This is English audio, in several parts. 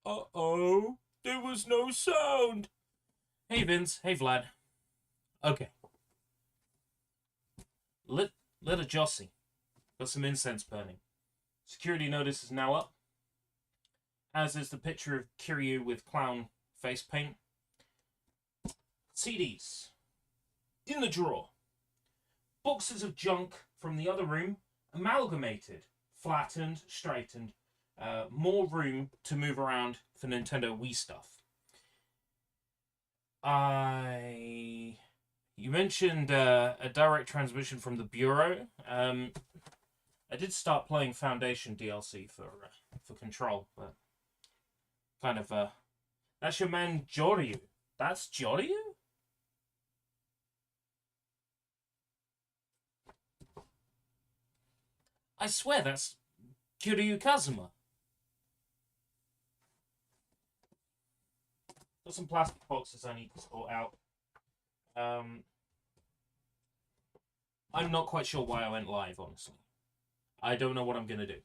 Uh-oh, there was no sound. Hey, Vince. Hey, Vlad. Okay, lit, lit a Jossie. Got some incense burning. Security notice is now up, as is the picture of Kiryu with clown face paint. CDs. In the drawer. Boxes of junk from the other room, amalgamated, flattened, straightened. More room to move around for Nintendo Wii stuff. You mentioned a direct transmission from the Bureau. I did start playing Foundation DLC for Control, but kind of that's your man Joryu. That's Joryu? I swear that's Kiryu Kazuma. Got some plastic boxes I need to sort out. I'm not quite sure why I went live, honestly. I don't know what I'm going to do.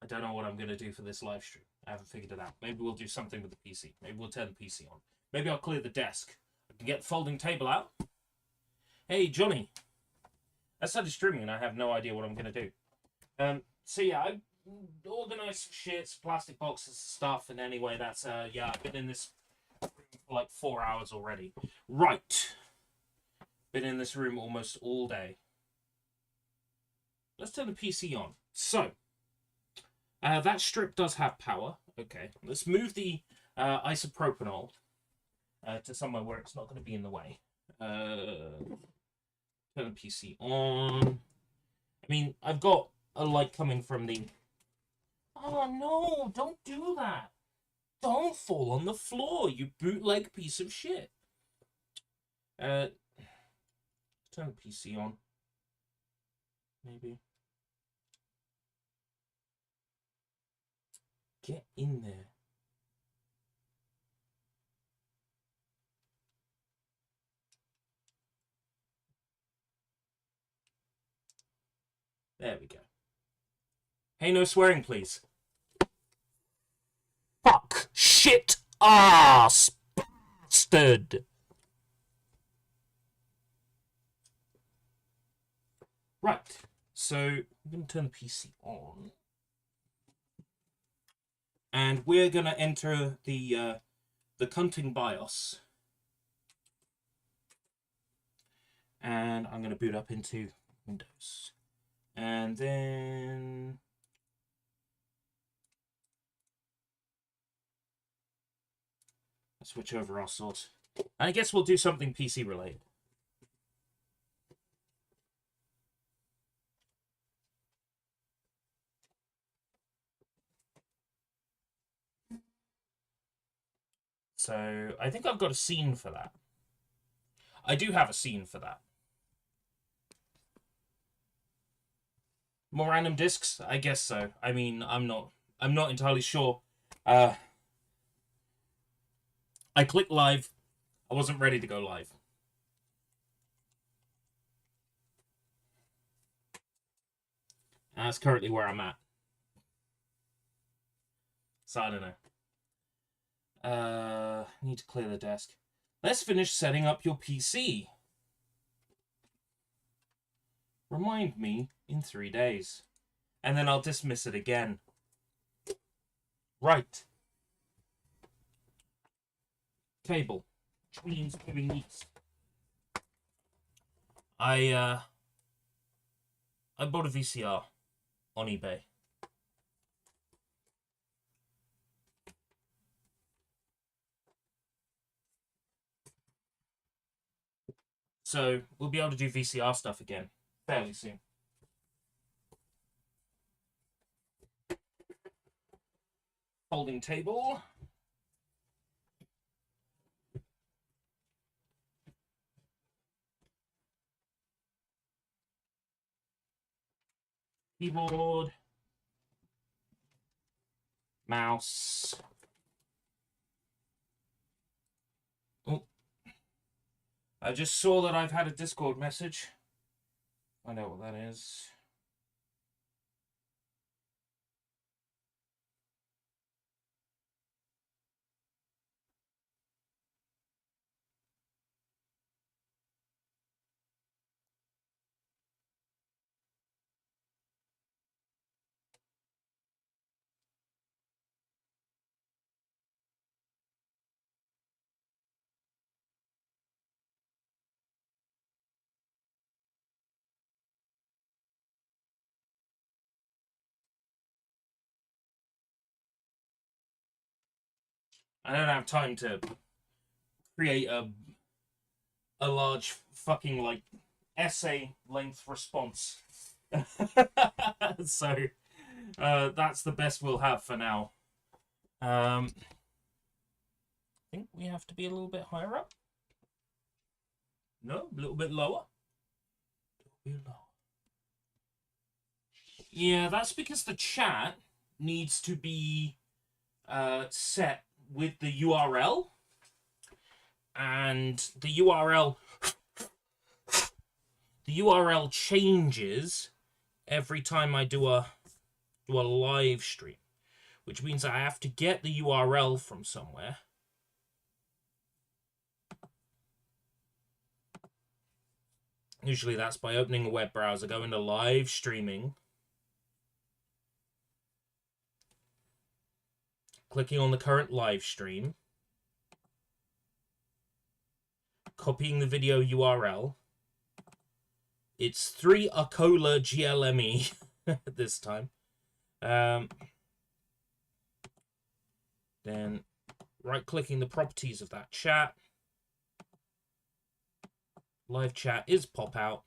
I don't know what I'm going to do for this live stream. I haven't figured it out. Maybe we'll do something with the PC. Maybe we'll turn the PC on. Maybe I'll clear the desk. I can get the folding table out. Hey, Johnny. I started streaming and I have no idea what I'm going to do. So yeah, I organized some shit, some plastic boxes, stuff, and anyway, that's, yeah, I've been in this room for like 4 hours already. Right. Been in this room almost all day. Let's turn the PC on. So, that strip does have power. Okay, let's move the isopropanol to somewhere where it's not going to be in the way. Turn the PC on. I mean, I've got a light coming from the... Oh, no, don't do that. Don't fall on the floor, you bootleg piece of shit. Turn the PC on. Maybe. Get in there. There we go. Hey, no swearing, please. Fuck. Shit. Ass. Bastard. Right. So, I'm going to turn the PC on. And we're going to enter the Cunting BIOS. And I'm going to boot up into Windows. And then... I'll switch over our source. I guess we'll do something PC related. So, I think I've got a scene for that. I do have a scene for that. More random discs? I guess so. I mean, I'm not entirely sure. I clicked live. I wasn't ready to go live. That's currently where I'm at. So I don't know. Need to clear the desk. Let's finish setting up your PC. Remind me in 3 days. And then I'll dismiss it again. Right. Cable. Which means moving these. I bought a VCR on eBay. So we'll be able to do VCR stuff again fairly soon. Folding table. Keyboard. Mouse. Oh. I just saw that I've had a Discord message. Find out what that is. I don't have time to create a large fucking like essay length response. So that's the best we'll have for now. I think we have to be a little bit higher up. No, a little bit lower. Yeah, that's because the chat needs to be set with the URL, and the URL changes every time I do a live stream, which means I have to get the URL from somewhere. Usually that's by opening a web browser, going to live streaming, clicking on the current live stream, copying the video URL. It's 3 Acola GLME this time. Then right-clicking the properties of that chat. Live chat is pop out.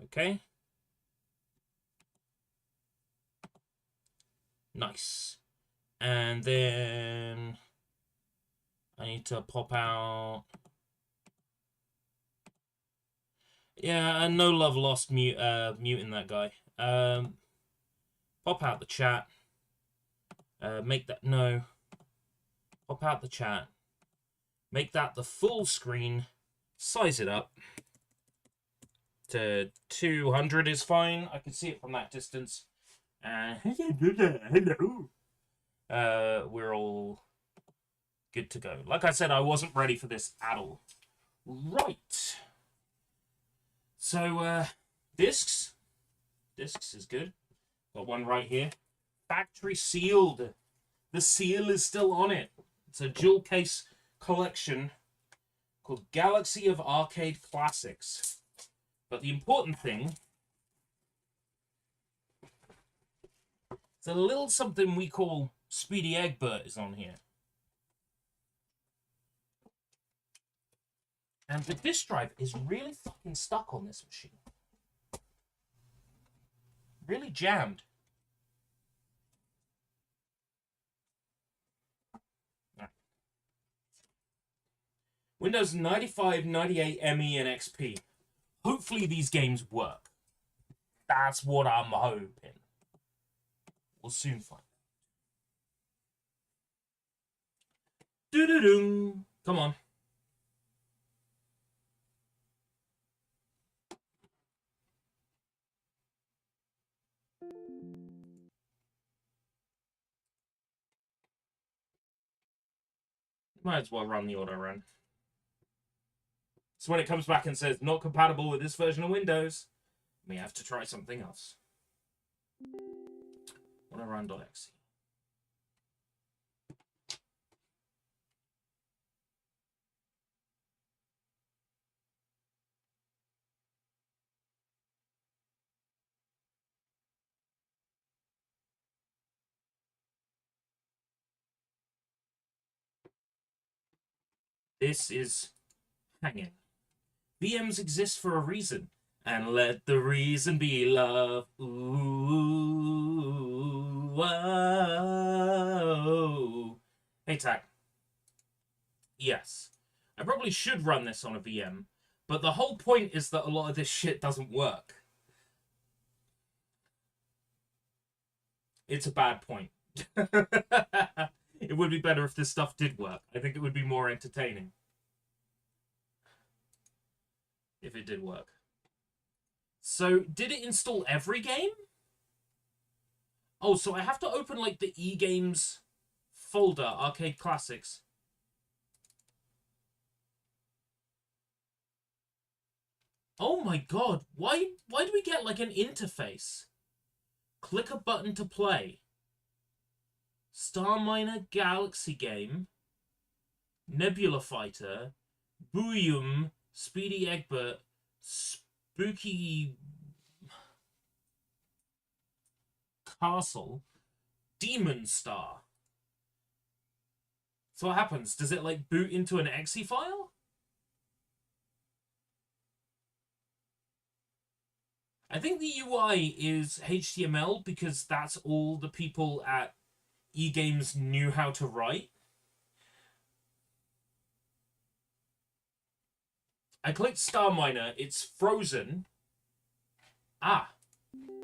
Okay. Nice. And then I need to pop out. Yeah, and no love lost muting that guy. Pop out the chat. Make that no. Pop out the chat. Make that the full screen. Size it up to 200 is fine. I can see it from that distance. Hello. We're all good to go. Like I said, I wasn't ready for this at all. Right. So, discs. Discs is good. Got one right here. Factory sealed. The seal is still on it. It's a jewel case collection called Galaxy of Arcade Classics. But the important thing, it's a little something we call Speedy Egbert is on here. And the disk drive is really fucking stuck on this machine. Really jammed. Right. Windows 95, 98, ME, and XP. Hopefully these games work. That's what I'm hoping. We'll soon find out. Doo-doo-doo. Come on. Might as well run the auto run. So when it comes back and says not compatible with this version of Windows, we have to try something else. Autorun.exe. This is hanging. VMs exist for a reason, and let the reason be love. Ooh, whoa. Hey, Tack. Yes, I probably should run this on a VM, but the whole point is that a lot of this shit doesn't work. It's a bad point. It would be better if this stuff did work. I think it would be more entertaining if it did work. So, did it install every game? Oh, so I have to open, like, the eGames folder, Arcade Classics. Oh my god, why do we get, like, an interface? Click a button to play. Star Miner Galaxy Game. Nebula Fighter. Boom. Speedy Egbert. Spooky Castle. Demon Star. So what happens? Does it, like, boot into an exe file? I think the UI is HTML because that's all the people at eGames knew how to write. I clicked Star Miner. It's frozen. Ah.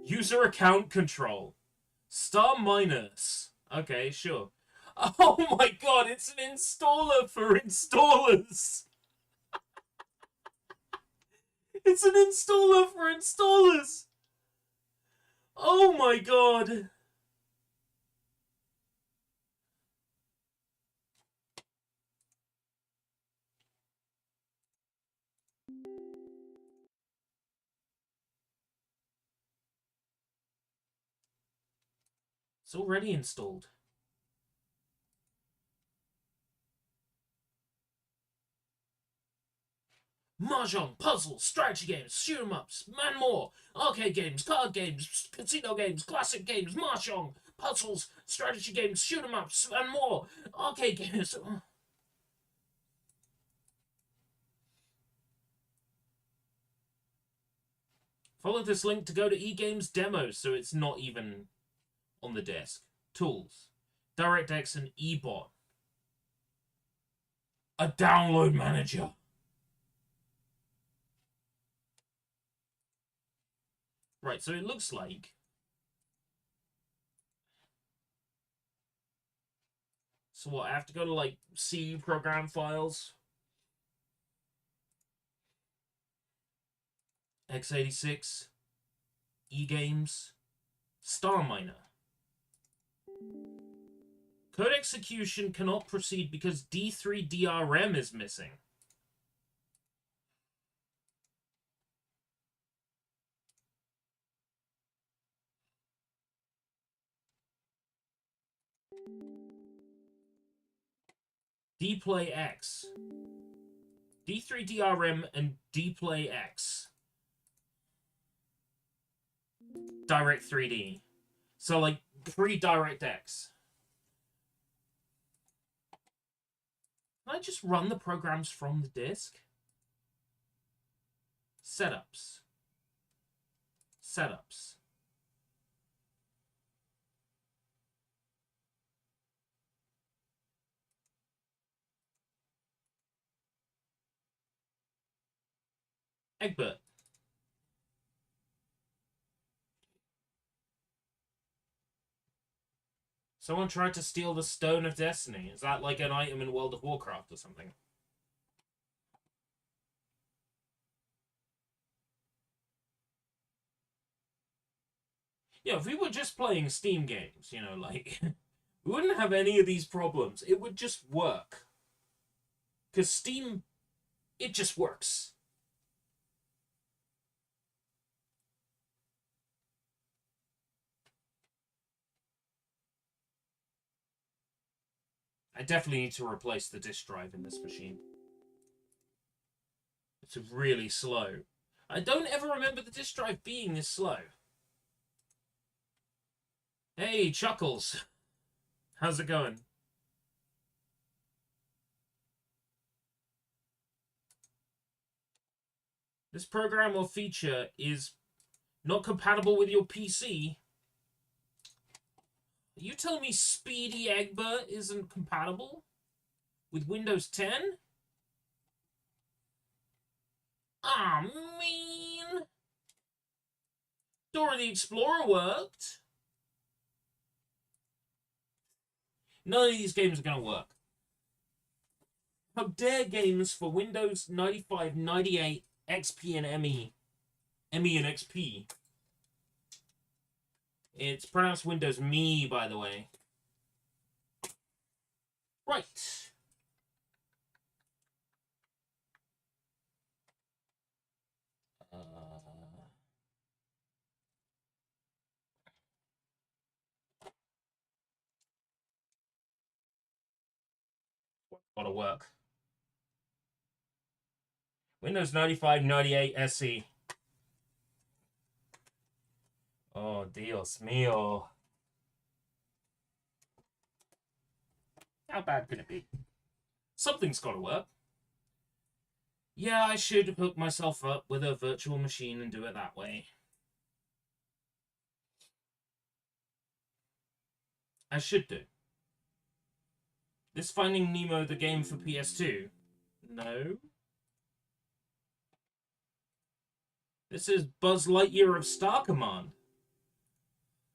User account control. Star Miners. Okay, sure. Oh my god, it's an installer for installers. It's an installer for installers. Oh my god. It's already installed. Mahjong, puzzles, strategy games, shoot 'em ups, and more. Arcade games, card games, casino games, classic games, Mahjong, puzzles, strategy games, shoot 'em ups, and more. Arcade games. Follow this link to go to eGames demos, so it's not even on the desk. Tools. DirectX and eBot. A download manager. Right, so it looks like... So what, I have to go to, like, C program files? x86, eGames, Star Miner. Code execution cannot proceed because D3 DRM is missing. Dplay X. D3 DRM and Dplay X. Direct 3D. So, like, pre-DirectX. Can I just run the programs from the disk? Setups. Setups. Egbert. Someone tried to steal the Stone of Destiny. Is that like an item in World of Warcraft or something? Yeah, if we were just playing Steam games, you know, like, we wouldn't have any of these problems. It would just work. Because Steam, it just works. I definitely need to replace the disk drive in this machine. It's really slow. I don't ever remember the disk drive being this slow. Hey, Chuckles. How's it going? This program or feature is not compatible with your PC. Are you telling me Speedy Egbert isn't compatible with Windows 10? Ah, man! Dora the Explorer worked. None of these games are going to work. How dare games for Windows 95, 98, XP and ME. ME and XP. It's pronounced Windows Me, by the way. Right. Gotta work. Windows 95, 98 SE. Oh, Dios mío. How bad can it be? Something's got to work. Yeah, I should hook myself up with a virtual machine and do it that way. I should do. This Finding Nemo the game for PS2? No. This is Buzz Lightyear of Star Command.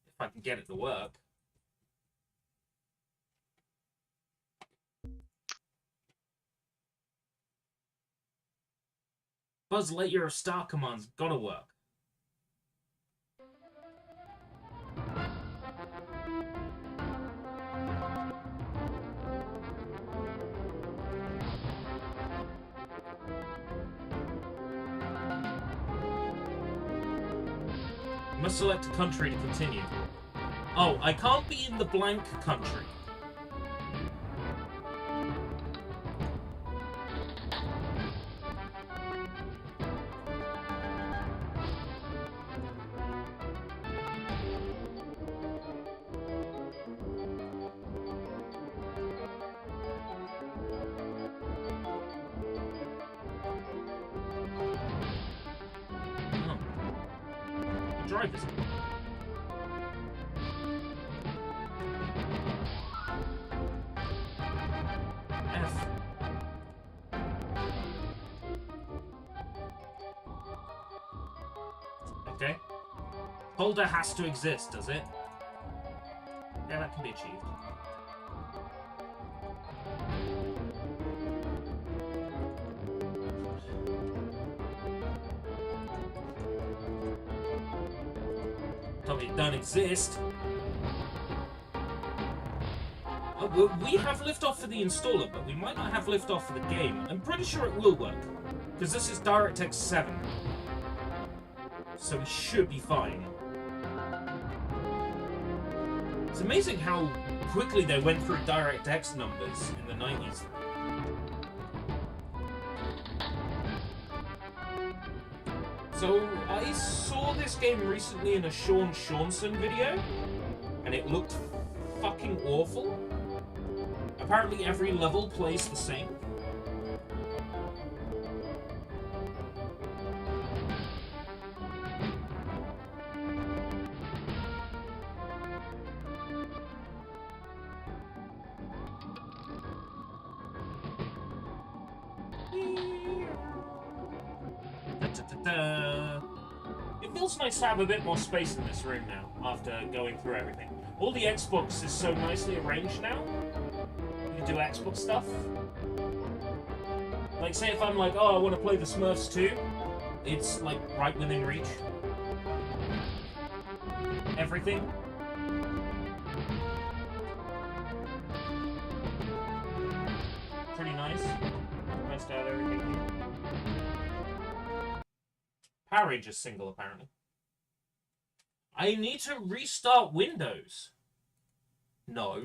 If I can get it to work. Buzz Lightyear of Star Command's gotta work. Must select a country to continue. Oh, I can't be in the blank country. Drive this. F. Okay. Holder has to exist, does it? Yeah, that can be achieved. Told me it don't exist. We have liftoff for the installer, but we might not have liftoff for the game. I'm pretty sure it will work, because this is DirectX 7. So we should be fine. It's amazing how quickly they went through DirectX numbers in the 90s. So, I saw this game recently in a Sean Shaunson video, and it looked fucking awful. Apparently every level plays the same. It feels nice to have a bit more space in this room now, after going through everything. All the Xbox is so nicely arranged now. You can do Xbox stuff. Like, say if I'm like, oh, I want to play the Smurfs 2, it's, like, right within reach. Everything. Pretty nice. Nice to have everything here. Power Rangers single, apparently. I need to restart Windows. No.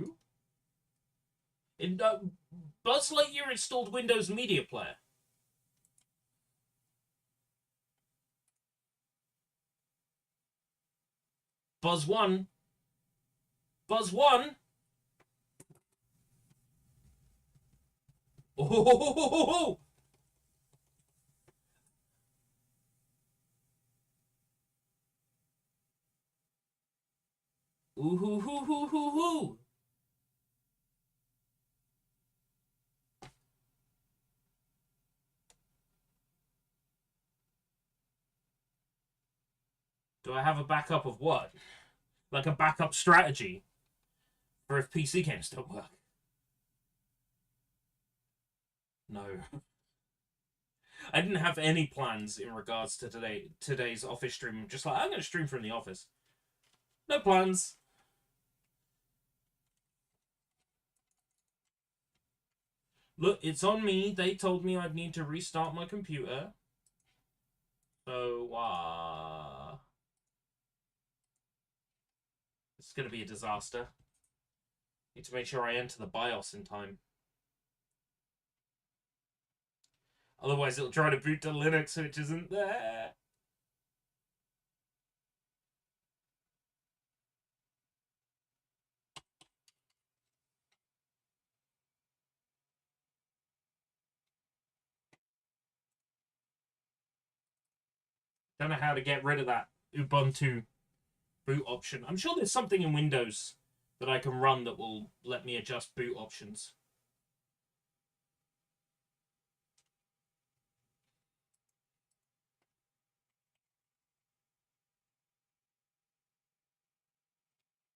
Buzz Lightyear installed Windows Media Player. Buzz 1. Buzz 1. Oh! Ooh hoo hoo hoo hoo hoo! Do I have a backup of what? Like a backup strategy for if PC games don't work? No. I didn't have any plans in regards to today's office stream. I'm just like, I'm going to stream from the office. No plans. Look, it's on me. They told me I'd need to restart my computer. So, it's going to be a disaster. Need to make sure I enter the BIOS in time. Otherwise, it'll try to boot to Linux, which isn't there. Don't know how to get rid of that Ubuntu boot option. I'm sure there's something in Windows that I can run that will let me adjust boot options.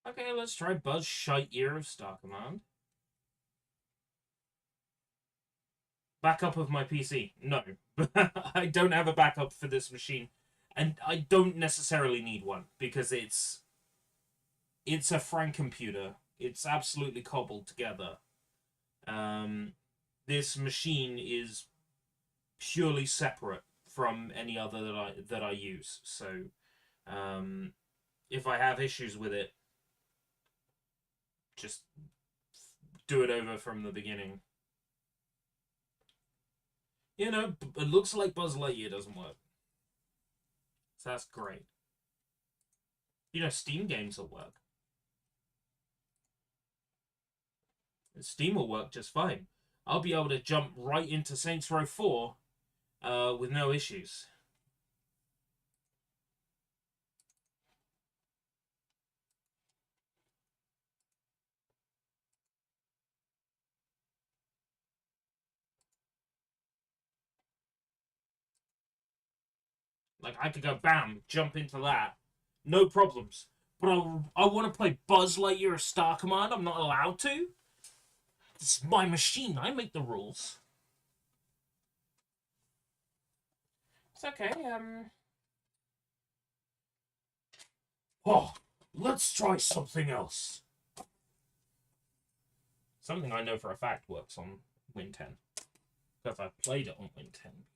Okay, let's try Buzz Shite-Year of Star Command. Backup of my PC? No. I don't have a backup for this machine. And I don't necessarily need one, because it's a Francomputer. It's absolutely cobbled together. This machine is purely separate from any other that I use. So, if I have issues with it, just do it over from the beginning. You know, it looks like Buzz Lightyear doesn't work. So that's great. You know, Steam games will work. Steam will work just fine. I'll be able to jump right into Saints Row 4 with no issues. Like, I could go, bam, jump into that. No problems. But I want to play Buzz Lightyear or Star Command. I'm not allowed to. This is my machine. I make the rules. It's okay. Oh, let's try something else. Something I know for a fact works on Win 10. Because I've played it on Win 10 before.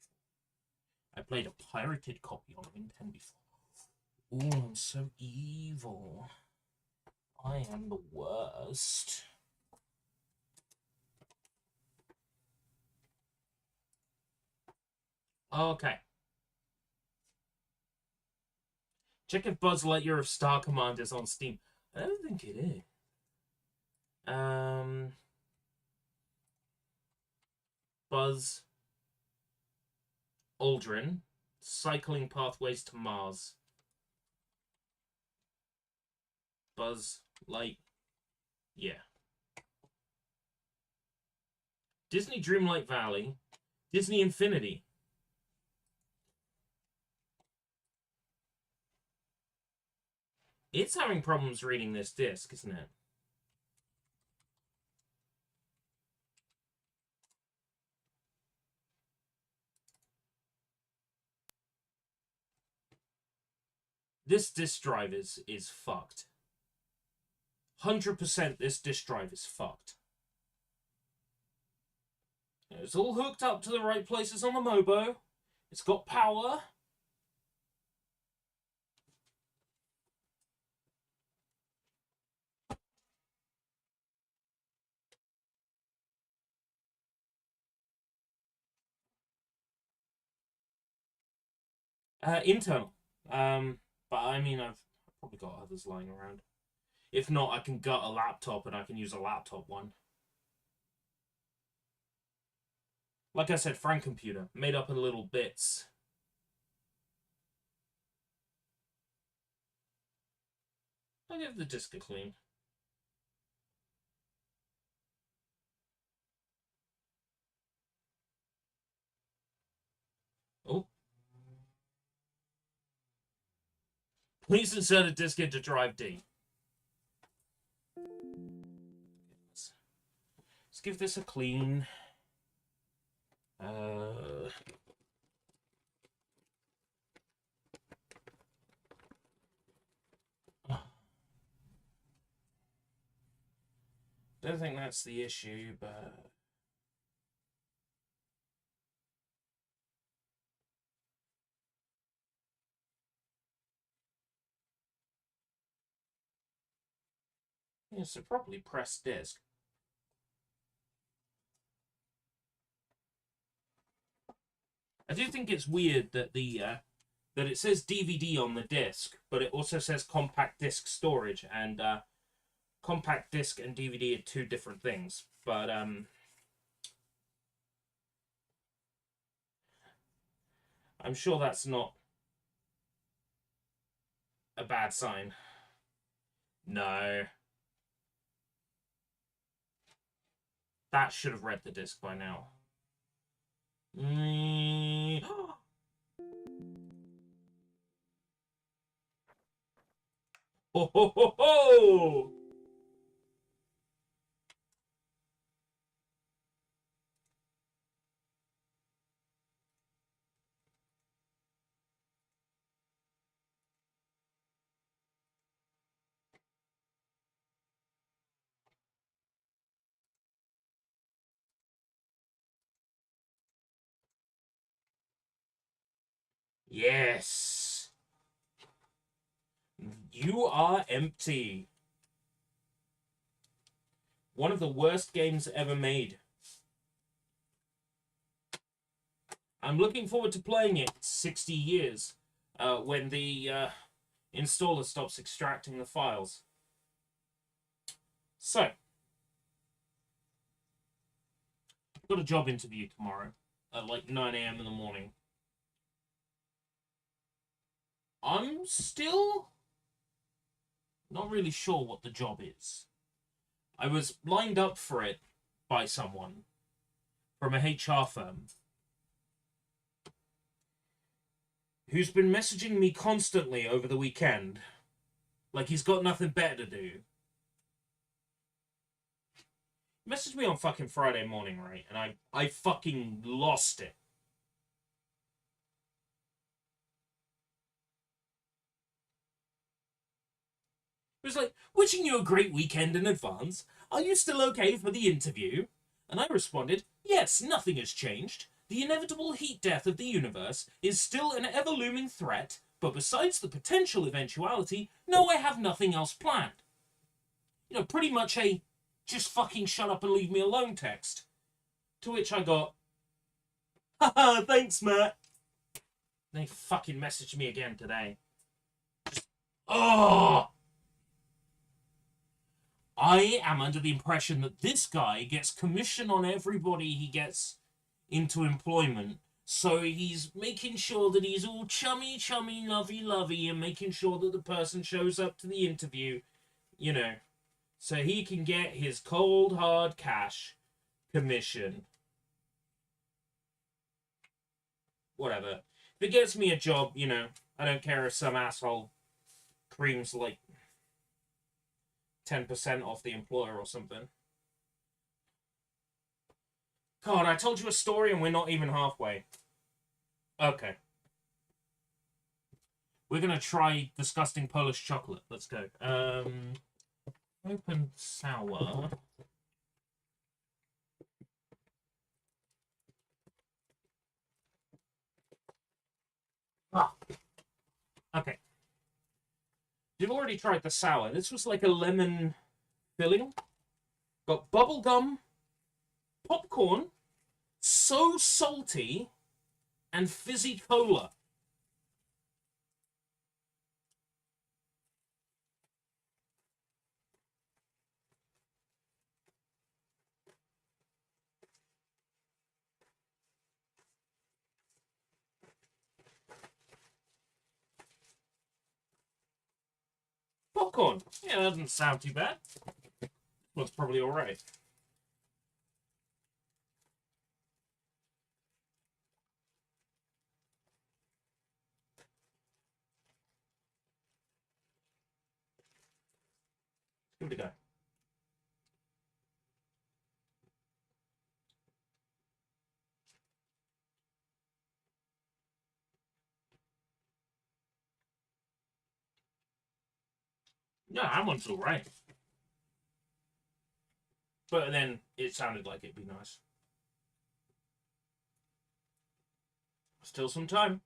I played a pirated copy on Win 10 before. Ooh, I'm so evil. I am the worst. Okay. Check if Buzz Lightyear of Star Command is on Steam. I don't think it is. Buzz Aldrin. Cycling Pathways to Mars. Buzz Light. Yeah. Disney Dreamlight Valley. Disney Infinity. It's having problems reading this disc, isn't it? This disk drive is fucked. 100% this disk drive is fucked. It's all hooked up to the right places on the Mobo. It's got power. Internal. But I mean, I've probably got others lying around. If not, I can gut a laptop and I can use a laptop one. Like I said, Francomputer, made up of little bits. I'll give the disk a clean. Oh. Please insert a disk into drive D. Let's give this a clean. Don't think that's the issue, but it's a properly pressed disc. I do think it's weird that that it says DVD on the disc, but it also says compact disc storage, and compact disc and DVD are two different things. But I'm sure that's not a bad sign. No. That should have read the disc by now. Ho ho ho ho! Yes. You are empty. One of the worst games ever made. I'm looking forward to playing it 60 years when the installer stops extracting the files. So, I've got a job interview tomorrow at like 9 a.m. in the morning. I'm still not really sure what the job is. I was lined up for it by someone from a HR firm who's been messaging me constantly over the weekend like he's got nothing better to do. Messaged me on fucking Friday morning, right? And I fucking lost it. It was like, wishing you a great weekend in advance. Are you still okay for the interview? And I responded, yes, nothing has changed. The inevitable heat death of the universe is still an ever-looming threat, but besides the potential eventuality, no, I have nothing else planned. You know, pretty much a just fucking shut up and leave me alone text. To which I got, haha, thanks, Matt. They fucking messaged me again today. Oh! I am under the impression that this guy gets commission on everybody he gets into employment. So he's making sure that he's all chummy, lovey, and making sure that the person shows up to the interview, you know, so he can get his cold, hard cash commission. Whatever. If it gets me a job, you know, I don't care if some asshole creams like 10% off the employer or something. God, I told you a story and we're not even halfway. Okay. We're gonna try disgusting Polish chocolate. Let's go. Open sour. Ah. Okay. You've already tried the sour. This was like a lemon filling. Got bubblegum, popcorn, so salty, and fizzy cola. Popcorn. Yeah, that doesn't sound too bad. Well, it's probably alright. Give it a go. Yeah, that one's alright. But then it sounded like it'd be nice. Still some time.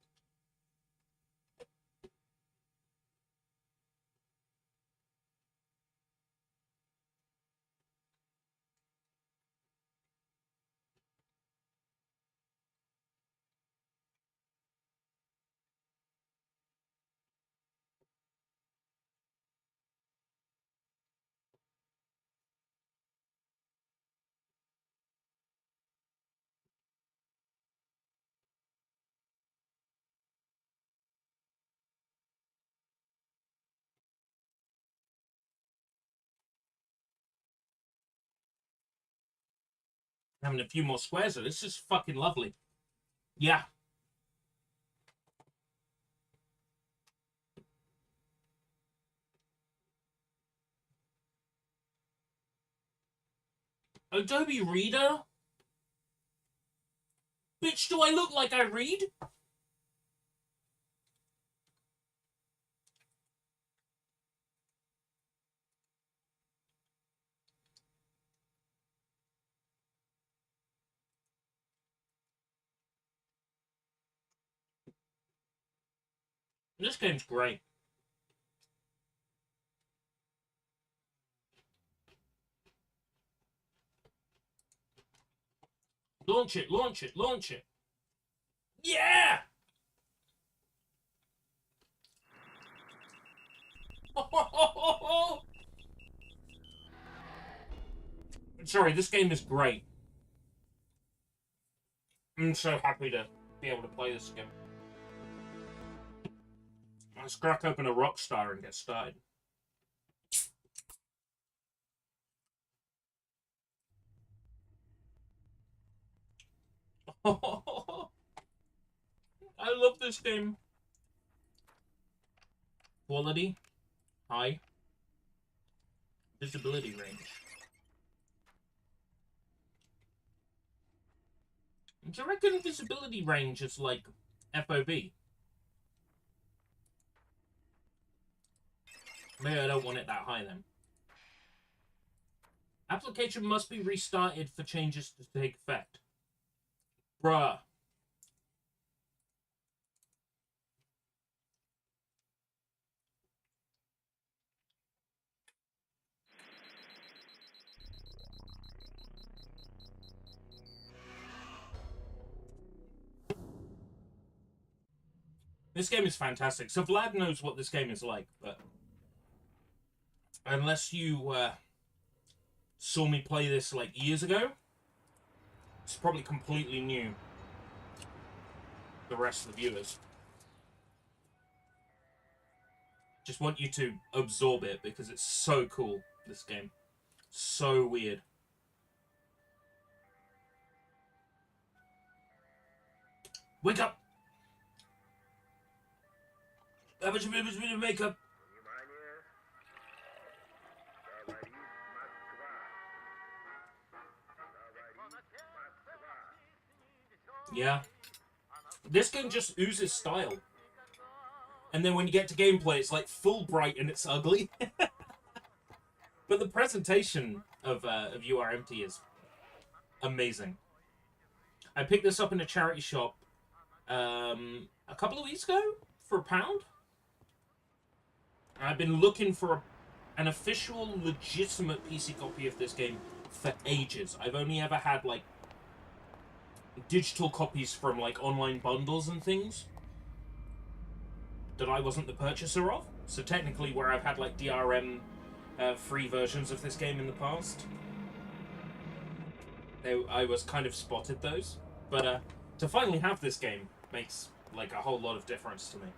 Having a few more squares of this is fucking lovely. Yeah. Adobe Reader? Bitch, do I look like I read? This game's great. Launch it, launch it, launch it. Yeah! Sorry, this game is great. I'm so happy to be able to play this again. Let's crack open a Rockstar and get started. I love this game. Quality, high. Visibility range. Do you reckon visibility range is like FOV? Maybe I don't want it that high then. Application must be restarted for changes to take effect. Bruh. This game is fantastic. So Vlad knows what this game is like, but unless you saw me play this like years ago, it's probably completely new. The rest of the viewers. Just want you to absorb it because it's so cool, this game. So weird. Wake up! How much of it makeup? Yeah. This game just oozes style. And then when you get to gameplay, it's like full bright and it's ugly. But the presentation of You Are Empty is amazing. I picked this up in a charity shop a couple of weeks ago for £1. I've been looking for an official, legitimate PC copy of this game for ages. I've only ever had, like, digital copies from, like, online bundles and things that I wasn't the purchaser of. So technically where I've had, like, DRM free versions of this game in the past, I was kind of spotted those. But to finally have this game makes, like, a whole lot of difference to me.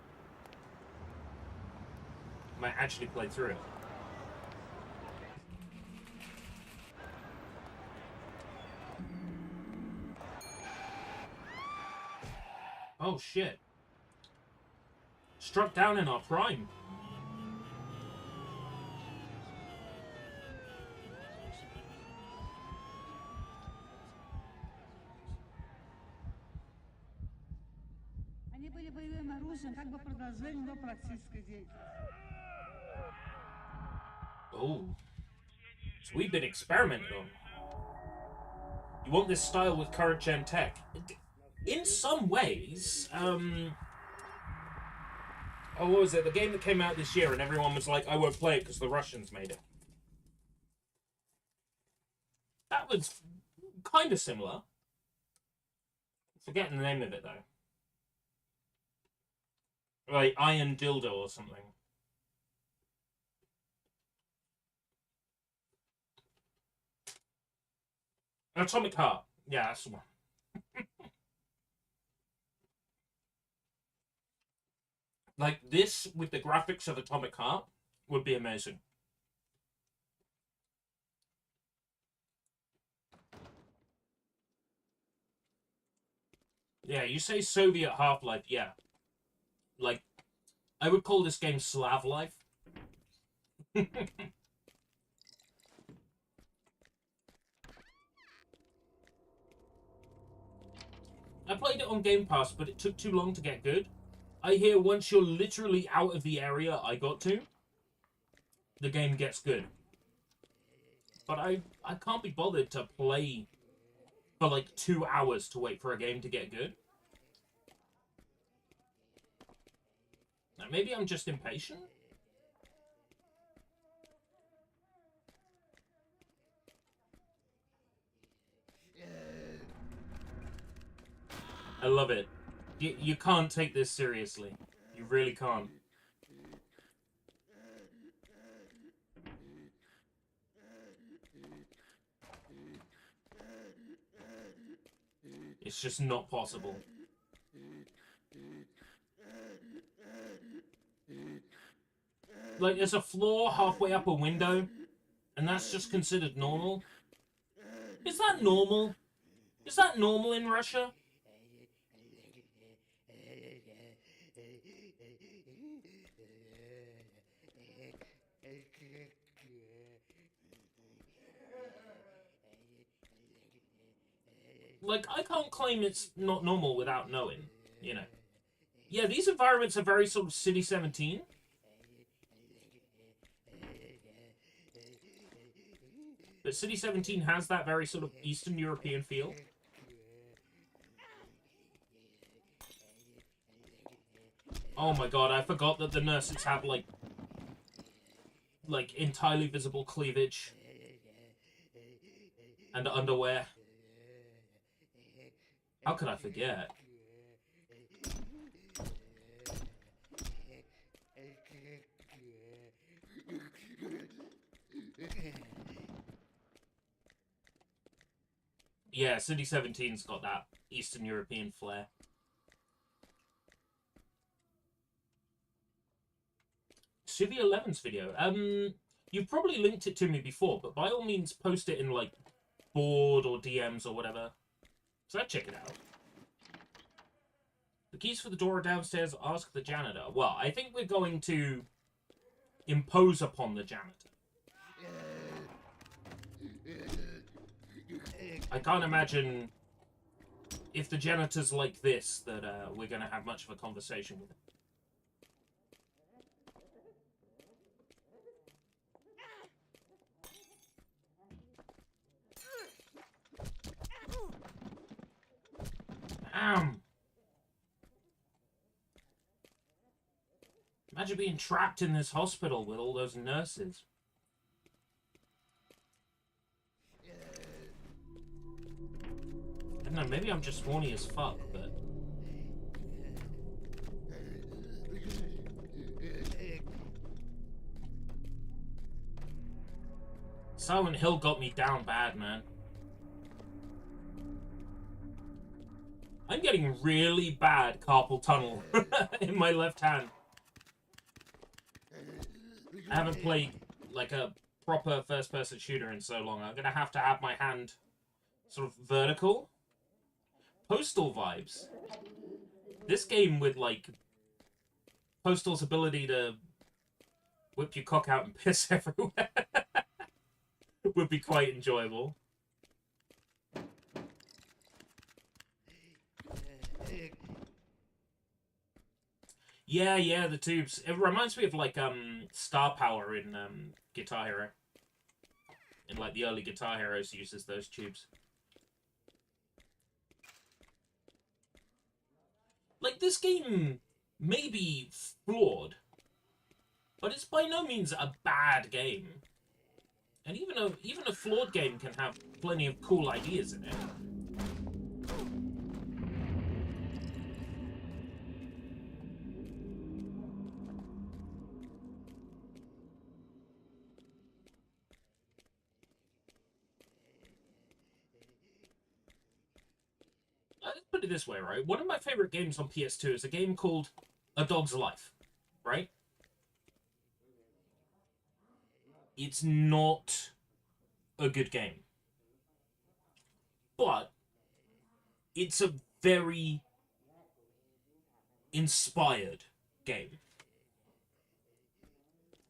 Might actually play through it. Oh shit. Struck down in our prime. Они были боевым оружием, как бы продолжением его практической деятельности. Oh. So we've been experimenting on. You want this style with current gen tech? In some ways, oh, what was it? The game that came out this year and everyone was like, I won't play it because the Russians made it. That was kind of similar. Forgetting the name of it, though. Like Iron Dildo or something. Atomic Heart. Yeah, that's the one. Like, this with the graphics of Atomic Heart would be amazing. Yeah, you say Soviet Half-Life, yeah. Like, I would call this game Slav Life. I played it on Game Pass, but it took too long to get good. I hear once you're literally out of the area I got to, the game gets good. But I can't be bothered to play for like 2 hours to wait for a game to get good. Now, maybe I'm just impatient? I love it. You can't take this seriously. You really can't. It's just not possible. Like, there's a floor halfway up a window, and that's just considered normal. Is that normal? Is that normal in Russia? Like, I can't claim it's not normal without knowing, you know. Yeah, these environments are very sort of City 17. But City 17 has that very sort of Eastern European feel. Oh my god, I forgot that the nurses have, like entirely visible cleavage. And underwear. How could I forget? Yeah, City 17's got that Eastern European flair. Civi 11's video. You've probably linked it to me before, but by all means post it in, like, board or DMs or whatever. So I'd check it out. The keys for the door are downstairs. Ask the janitor. Well, I think we're going to impose upon the janitor. I can't imagine if the janitor's like this that we're going to have much of a conversation with him. Imagine being trapped in this hospital with all those nurses. I don't know, maybe I'm just horny as fuck, but... Silent Hill got me down bad, man. I'm getting really bad carpal tunnel in my left hand. I haven't played, like, a proper first-person shooter in so long. I'm gonna have to have my hand sort of vertical. Postal vibes. This game with, like, Postal's ability to whip your cock out and piss everywhere would be quite enjoyable. Yeah, the tubes. It reminds me of, like, Star Power in Guitar Hero. In, like, the early Guitar Heroes uses those tubes. Like, this game may be flawed, but it's by no means a bad game. And even a flawed game can have plenty of cool ideas in it. Let's put it this way, right? One of my favorite games on PS2 is a game called A Dog's Life, right? It's not a good game. But it's a very inspired game.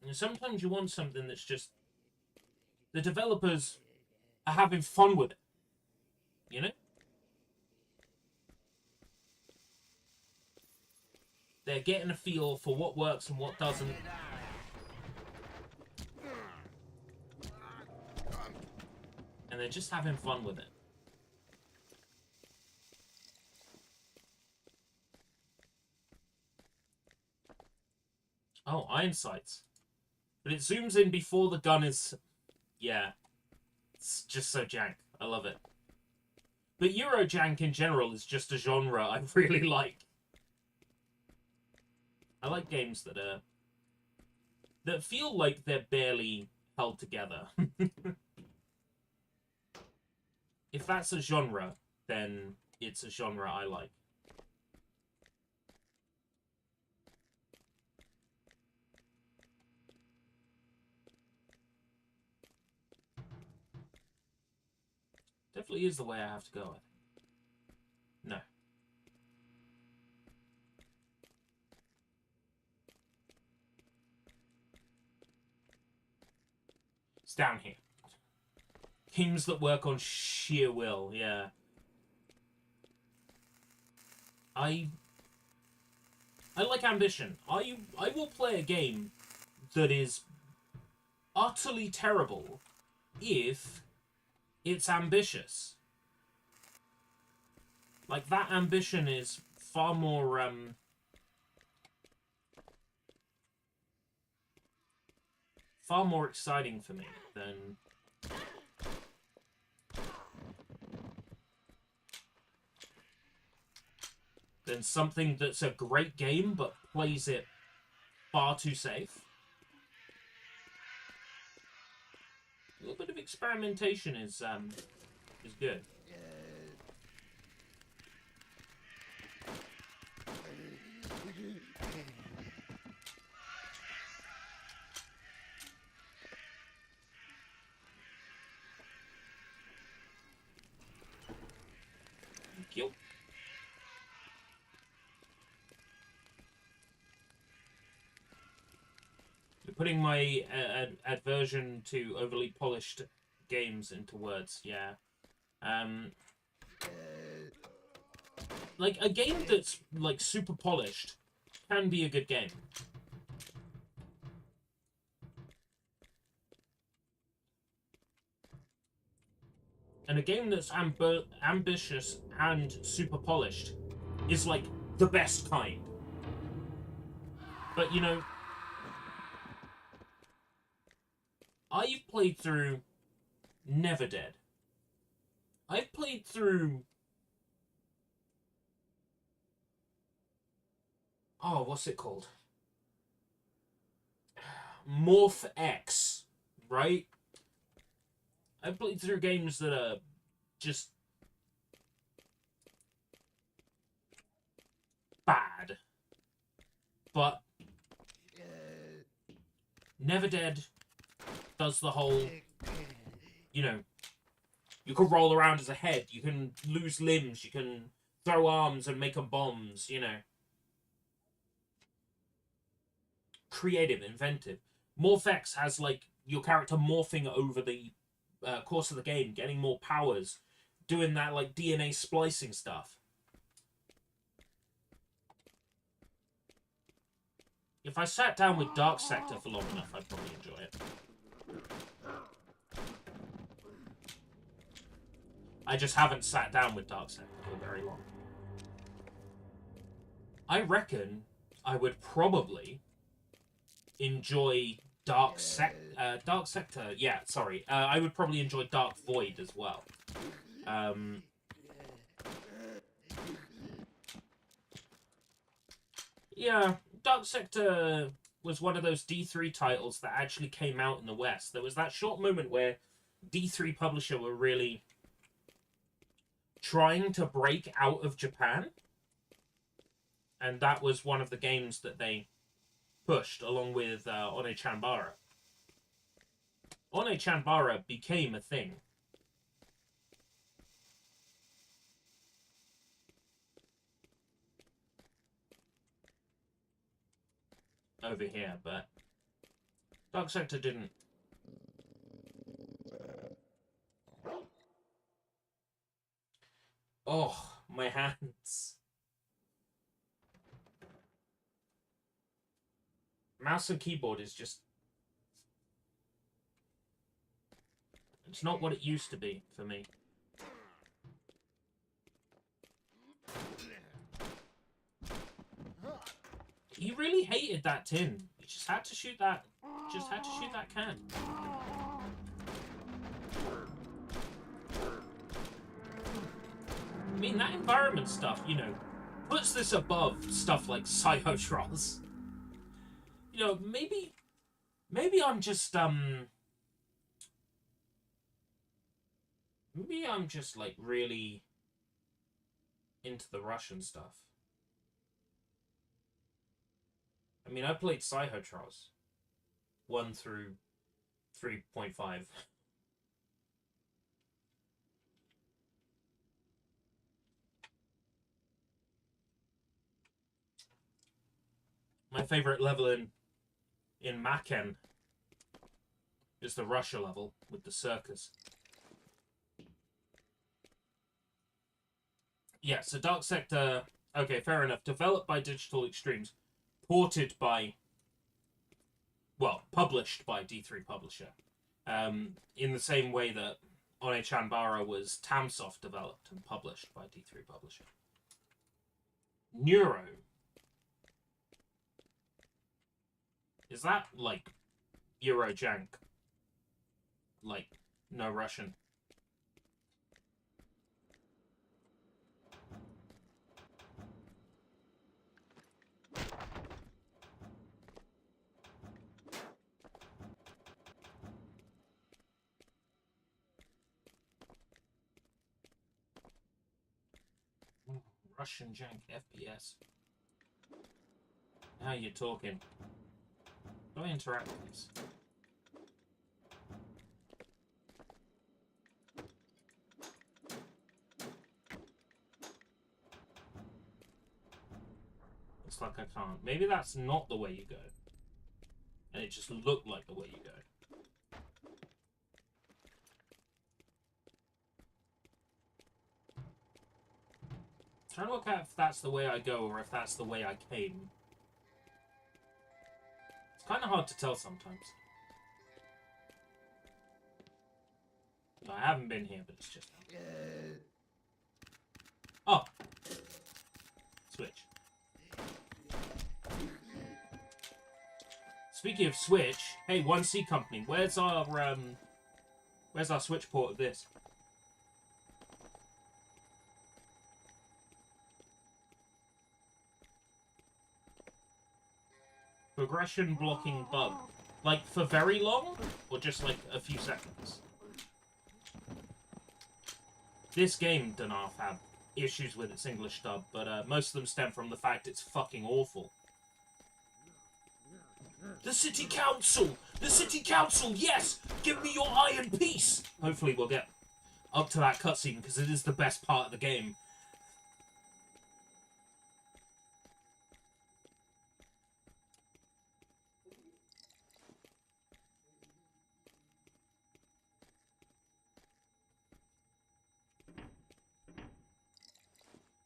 And sometimes you want something that's just the developers are having fun with it, you know? They're getting a feel for what works and what doesn't. And they're just having fun with it. Oh, iron sights. But it zooms in before the gun is... Yeah. It's just so jank. I love it. But Eurojank in general is just a genre I really like. I like games that are... that feel like they're barely held together. If that's a genre, then it's a genre I like. Definitely is the way I have to go, I think. No. It's down here. Teams that work on sheer will, yeah. I like ambition. I will play a game that is utterly terrible if it's ambitious. Like, that ambition is far more, far more exciting for me than... than something that's a great game but plays it far too safe. A little bit of experimentation is good. Thank you. Putting my aversion to overly polished games into words, yeah. Like, a game that's, like, super polished can be a good game. And a game that's ambitious and super polished is, like, the best kind. But, you know... I've played through Never Dead. I've played through... Oh, what's it called? Morph X, right? I've played through games that are just... bad. But... Never Dead does the whole... You know... You can roll around as a head, you can lose limbs, you can throw arms and make them bombs, you know. Creative, inventive. Morph X has, like, your character morphing over the course of the game, getting more powers, doing that, like, DNA splicing stuff. If I sat down with Dark Sector for long enough, I'd probably enjoy it. I just haven't sat down with Dark Sector for very long. I reckon I would probably enjoy Dark Sector. Yeah, sorry. I would probably enjoy Dark Void as well. Yeah, Dark Sector was one of those D3 titles that actually came out in the West. There was that short moment where D3 publisher were really trying to break out of Japan. And that was one of the games that they pushed, along with One-Chanbara. One-Chanbara became a thing. over here, but Dark Sector didn't. Oh, my hands. Mouse and keyboard is just... It's not what it used to be for me. He really hated that tin. He just had to shoot that. Just had to shoot that can. I mean, that environment stuff, you know, puts this above stuff like Psychotrolls. You know, maybe I'm just maybe I'm just like really into the Russian stuff. I mean, I played Psychotrolls 1 through 3.5. My favorite level in Maken is the Russia level with the circus. Yeah, so Dark Sector, okay, fair enough. Developed by Digital Extremes, ported by, well, published by D3 Publisher. In the same way that One-chan-Bara was Tamsoft developed and published by D3 Publisher. Neuro. Is that, like, Eurojank? Like, no Russian? Russian jank FPS. Now you're talking. Do I interact with this? Looks like I can't. Maybe that's not the way you go. And it just looked like the way you go. Trying to work out if that's the way I go or if that's the way I came. It's kind of hard to tell sometimes. No, I haven't been here, but it's just... Oh! Switch. Speaking of Switch, hey, 1C Company, where's our Switch port of this? Progression blocking bug. Like, for very long? Or just, like, a few seconds? This game, Danaf, have issues with its English dub, but most of them stem from the fact it's fucking awful. The City Council! The City Council, yes! Give me your iron piece! Hopefully we'll get up to that cutscene, because it is the best part of the game.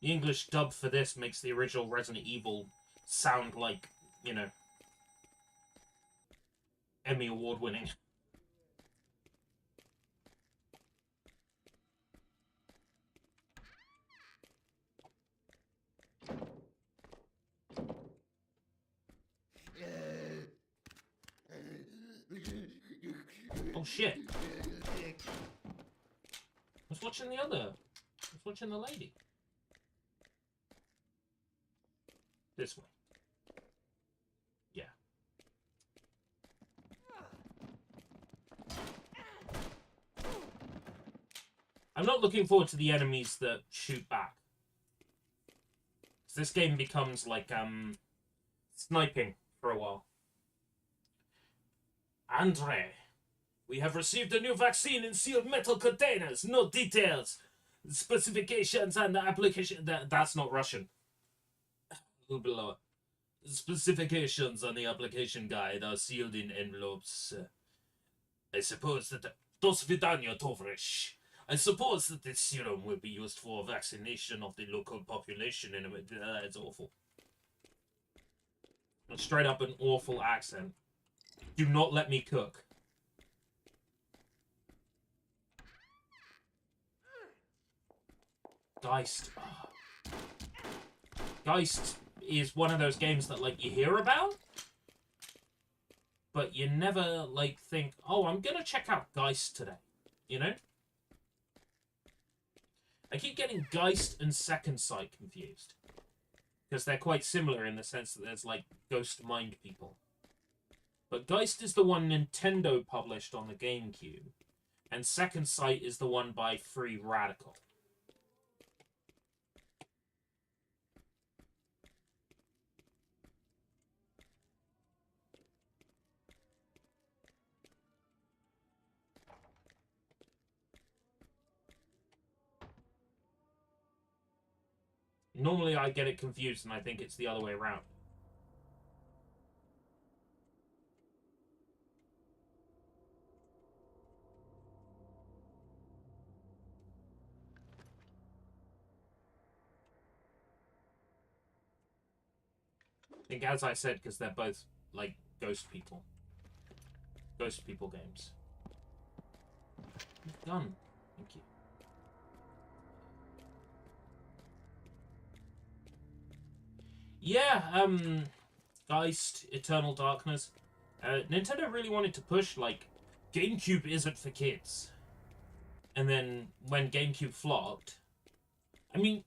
The English dub for this makes the original Resident Evil sound like, you know, Emmy Award winning. Oh shit. I was watching the other. I was watching the lady. This way. Yeah. I'm not looking forward to the enemies that shoot back. This game becomes like, sniping for a while. Andre, we have received a new vaccine in sealed metal containers. No details, specifications, and the application. That's not Russian. A little bit lower. Specifications on the application guide are sealed in envelopes. I suppose that... Dos vidania, Tovrish. I suppose that this serum will be used for vaccination of the local population in a... it's awful. Straight up an awful accent. Do not let me cook. Geist. Oh. Geist is one of those games that, like, you hear about, but you never, like, think, oh, I'm gonna check out Geist today. You know? I keep getting Geist and Second Sight confused. Because they're quite similar in the sense that there's, like, ghost mind people. But Geist is the one Nintendo published on the GameCube. And Second Sight is the one by Free Radical. Normally I get it confused and I think it's the other way around. I think, as I said, because they're both, like, ghost people. Ghost people games. Done. Thank you. Yeah, Geist, Eternal Darkness. Nintendo really wanted to push, like, GameCube isn't for kids. And then, when GameCube flopped... I mean,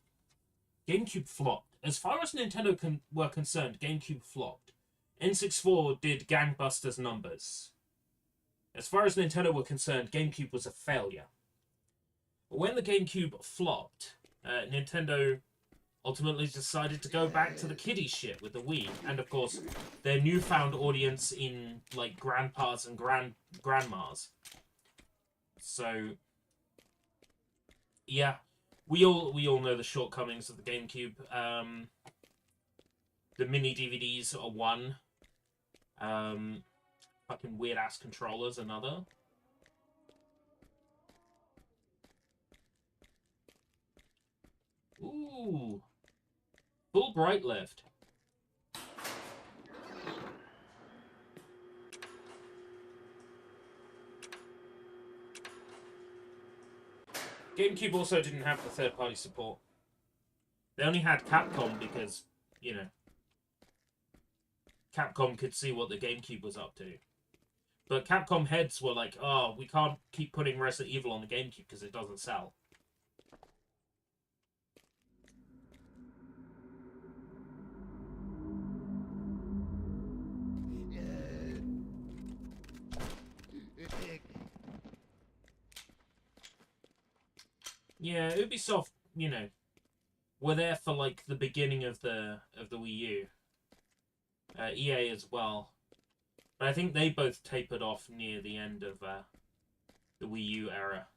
GameCube flopped. As far as Nintendo were concerned, GameCube flopped. N64 did gangbusters numbers. As far as Nintendo were concerned, GameCube was a failure. But when the GameCube flopped, Nintendo ultimately decided to go back to the kiddie shit with the Wii. And, of course, their newfound audience in, like, grandpas and grandmas. So, yeah. We all know the shortcomings of the GameCube. The mini DVDs are one. Fucking weird-ass controllers, another. Ooh. Full bright lift. GameCube also didn't have the third-party support. They only had Capcom because, you know, Capcom could see what the GameCube was up to. But Capcom heads were like, oh, we can't keep putting Resident Evil on the GameCube because it doesn't sell. Yeah, Ubisoft, you know, were there for, like, the beginning of the Wii U. EA as well. But I think they both tapered off near the end of the Wii U era.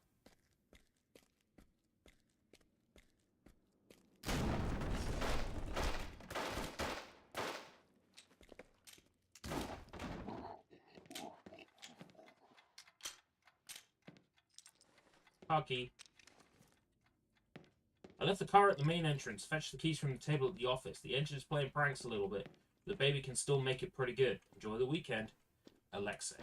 Hockey. I left the car at the main entrance, fetched the keys from the table at the office. The engine's playing pranks a little bit. The baby can still make it pretty good. Enjoy the weekend. Alexei.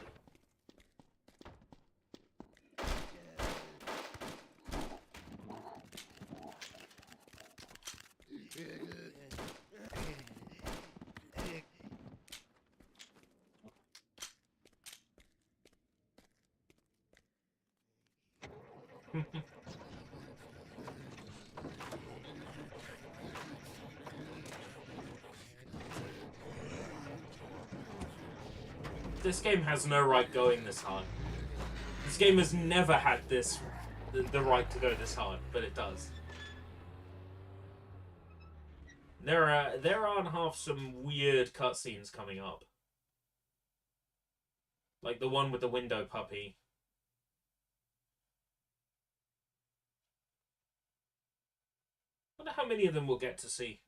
This game has no right going this hard. This game has never had the right to go this hard, but it does. There are half some weird cutscenes coming up. Like the one with the window puppy. I wonder how many of them we'll get to see.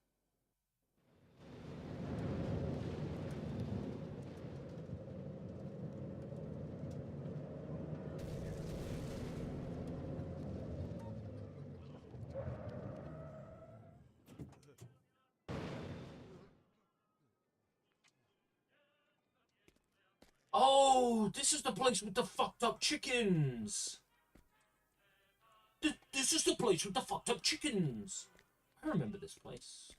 Oh, this is the place with the fucked up chickens. This is the place with the fucked up chickens. I remember this place.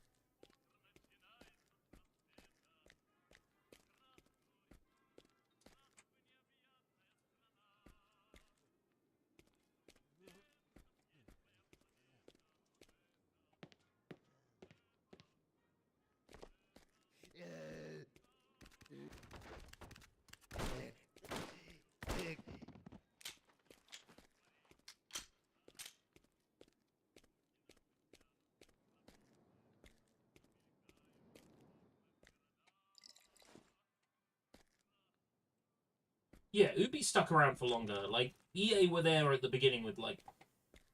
Yeah, Ubi stuck around for longer. Like, EA were there at the beginning with, like,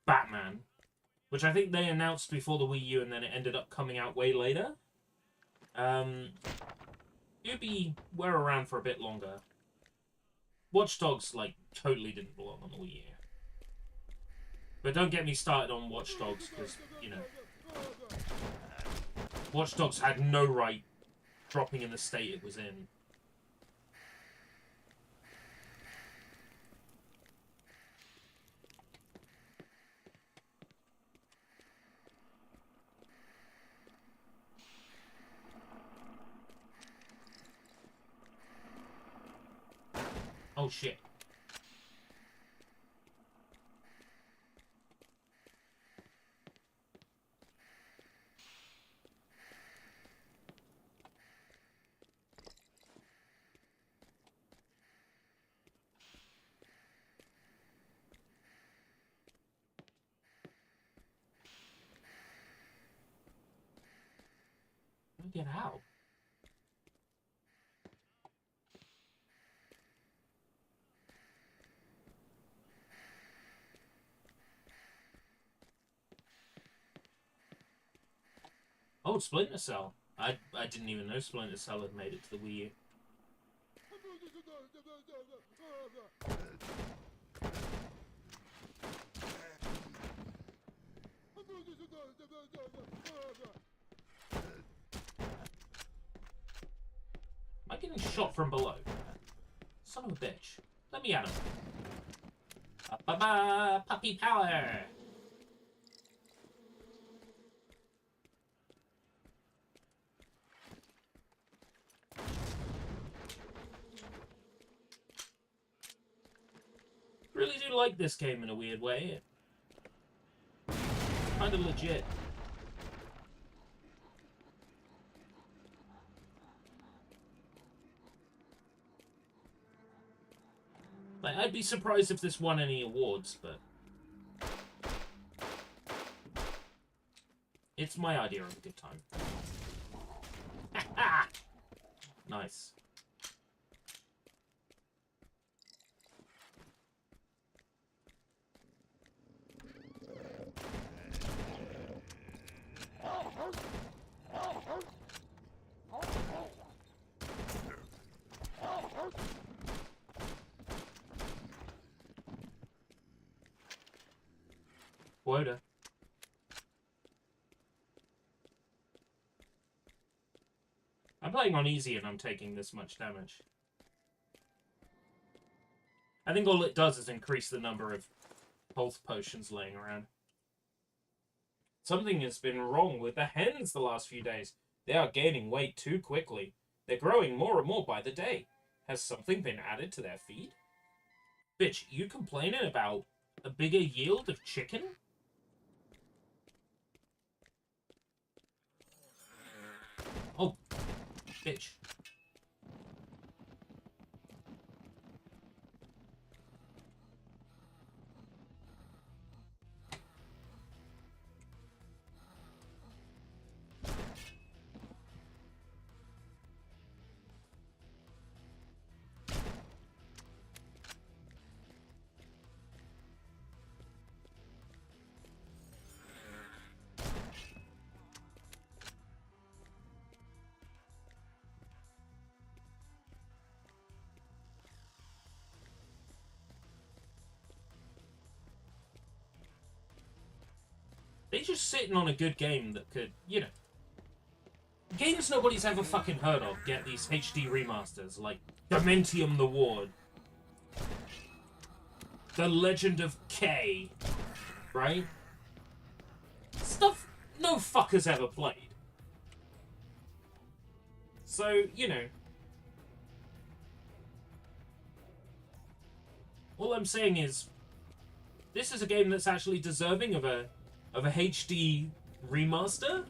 Batman, which I think they announced before the Wii U and then it ended up coming out way later. Ubi were around for a bit longer. Watch Dogs, like, totally didn't belong on the Wii U. But don't get me started on Watch Dogs, because, you know, Watch Dogs had no right dropping in the state it was in. Oh, shit. Get out. Oh, Splinter Cell. I didn't even know Splinter Cell had made it to the Wii U. Am I getting shot from below? Son of a bitch. Let me at him. Ba-ba-ba! Puppy power! Really do like this game in a weird way. Kind of legit. Like, I'd be surprised if this won any awards, but it's my idea of a good time. Nice. Quota. I'm playing on easy and I'm taking this much damage. I think all it does is increase the number of health potions laying around. Something has been wrong with the hens the last few days. They are gaining weight too quickly. They're growing more and more by the day. Has something been added to their feed? Bitch, you complaining about a bigger yield of chicken? Oh, bitch. They're just sitting on a good game that could, you know, games nobody's ever fucking heard of get these HD remasters, like Dementium the Ward, The Legend of K, right? Stuff no fuckers ever played. So, you know, all I'm saying is, this is a game that's actually deserving of a HD remaster.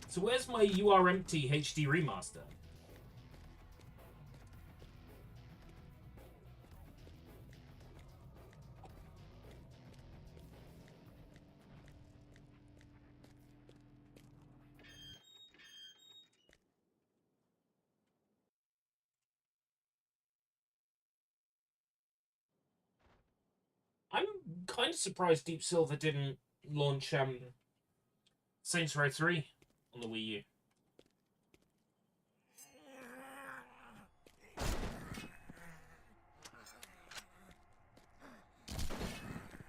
So where's my URempty HD remaster? I'm kind of surprised Deep Silver didn't launch Saints Row 3 on the Wii U.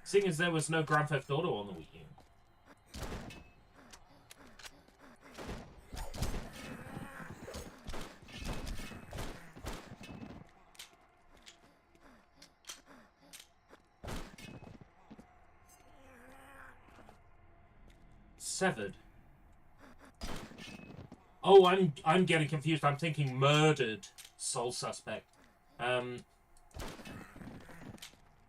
Seeing as there was no Grand Theft Auto on the Wii U. Severed. Oh, I'm getting confused. I'm thinking Murdered Sole Suspect. I've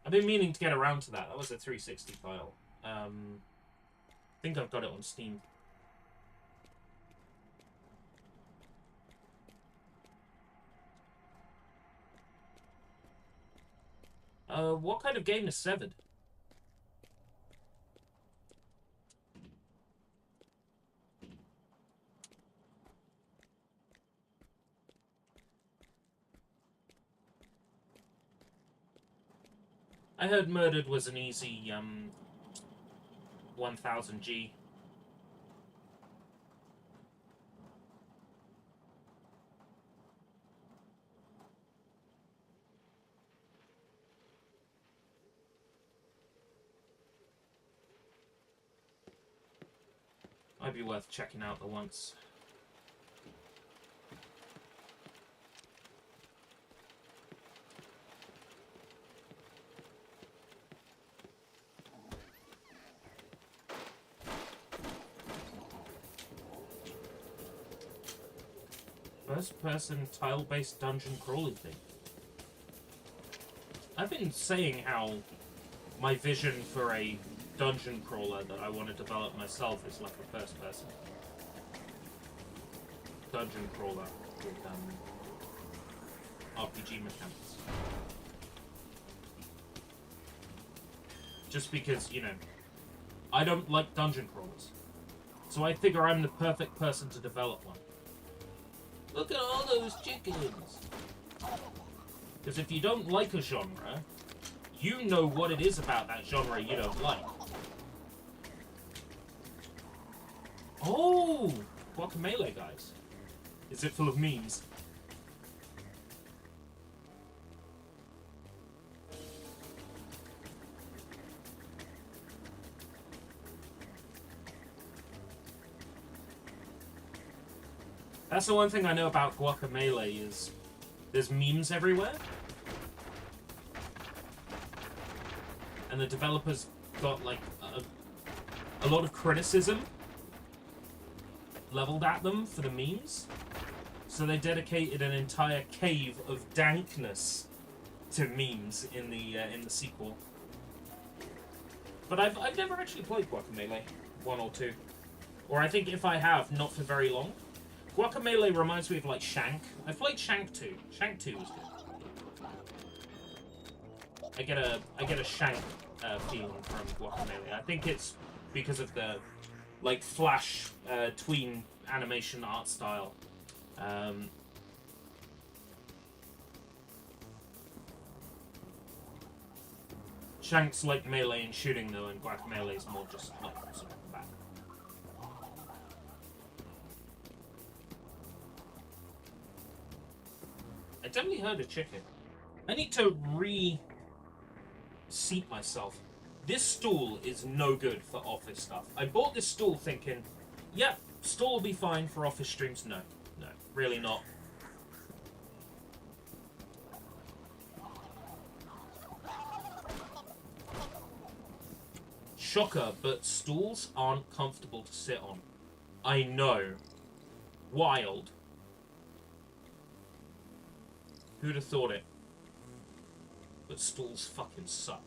been meaning to get around to that. That was a 360 file. I think I've got it on Steam. What kind of game is Severed? I heard Murdered was an easy 1000G. Might be worth checking out the once. First-person tile-based dungeon crawling thing. I've been saying how my vision for a dungeon crawler that I want to develop myself is like a first-person dungeon crawler with RPG mechanics. Just because, you know, I don't like dungeon crawlers. So I figure I'm the perfect person to develop one. Look at all those chickens! Because if you don't like a genre, you know what it is about that genre you don't like. Oh! Guacamelee, guys. Is it full of memes? That's the one thing I know about Guacamelee is there's memes everywhere. And the developers got like a lot of criticism leveled at them for the memes. So they dedicated an entire cave of dankness to memes in the sequel. But I've never actually played Guacamelee 1 or 2. Or I think if I have, not for very long. Guacamelee reminds me of like Shank. I played Shank 2. Shank 2 was good. I get a Shank feeling from Guacamelee. I think it's because of the like flash tween animation art style. Shank's like melee and shooting though, and Guacamelee's more just like sort of back. I definitely heard a chicken. I need to seat myself. This stool is no good for office stuff. I bought this stool thinking, Yep, Stall will be fine for office streams. No, no, really not. Shocker, but stools aren't comfortable to sit on. I know. Wild. Who'd have thought it? But stools fucking suck.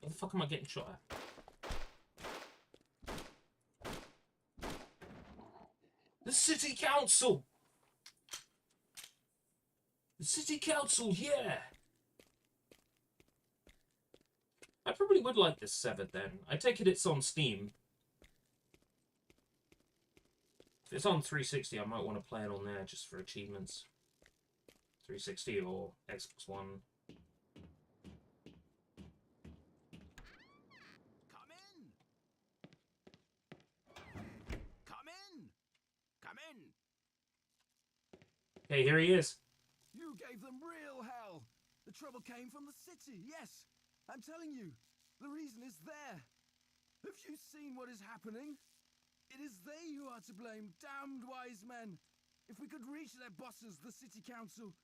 What the fuck am I getting shot at? The City Council! The City Council, yeah! I probably would like this Severed then. I take it it's on Steam. If it's on 360, I might want to play it on there just for achievements. 360 or Xbox One. Come in! Come in! Come in! Okay, here he is. You gave them real hell! The trouble came from the city, yes! I'm telling you, the reason is there! Have you seen what is happening? It is they who are to blame, damned wise men! If we could reach their bosses, the city council,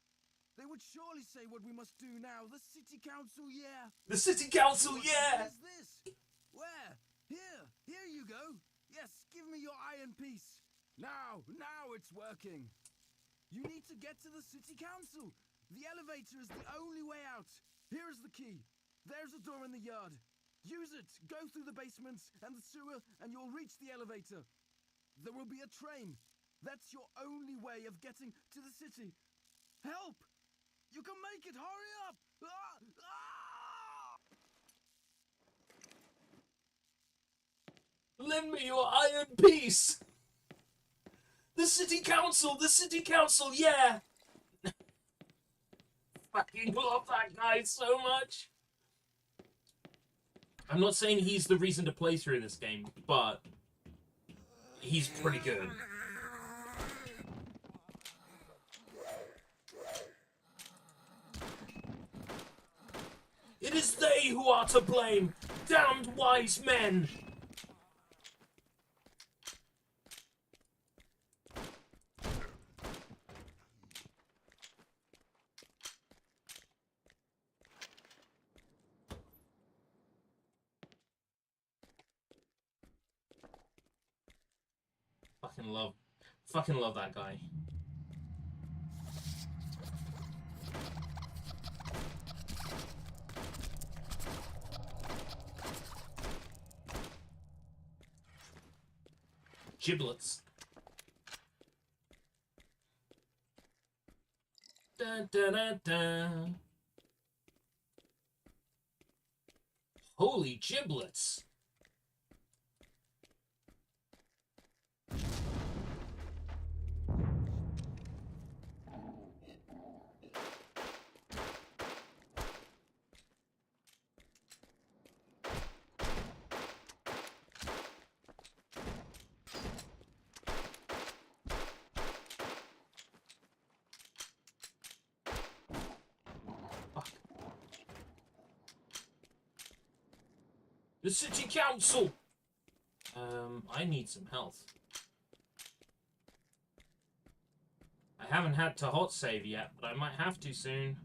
they would surely say what we must do now. The city council, yeah! The City Council, What yeah! is this? Where? Here! Here you go! Yes, give me your iron piece! Now it's working! You need to get to the city council! The elevator is the only way out! Here is the key! There's a door in the yard! Use it! Go through the basements and the sewer and you'll reach the elevator! There will be a train! That's your only way of getting to the city! Help! You can make it! Hurry up! Ah! Ah! Lend me your iron piece! The City Council! The City Council, yeah! Fucking love that guy so much! I'm not saying he's the reason to play through this game, but he's pretty good. It is they who are to blame! Damned wise men! Fucking love that guy. Giblets. Dun, dun, dun, dun. Holy giblets. The City Council! I need some health. I haven't had to hot save yet, but I might have to soon.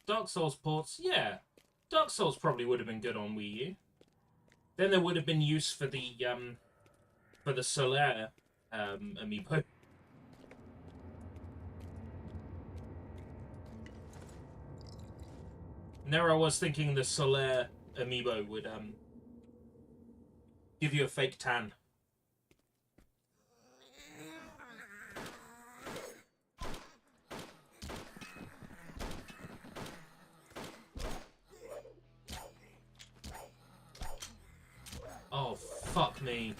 Dark Souls ports, yeah. Dark Souls probably would have been good on Wii U. Then there would have been use for the Solaire amiibo. And there I was thinking the Solaire amiibo would give you a fake tan. fuck me.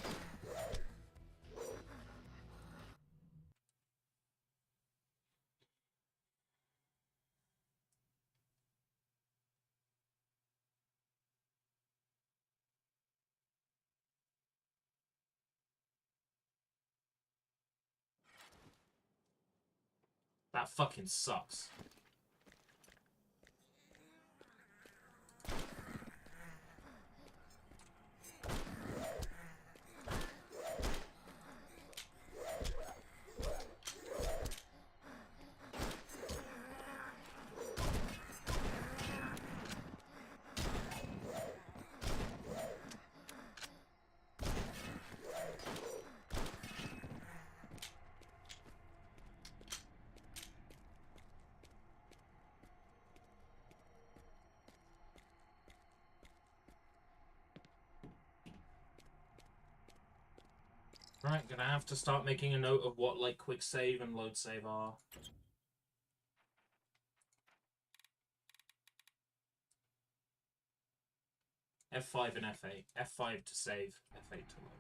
That fucking sucks. Right, gonna have to start making a note of what, like, quick save and load save are. F5 and F8. F5 to save, F8 to load.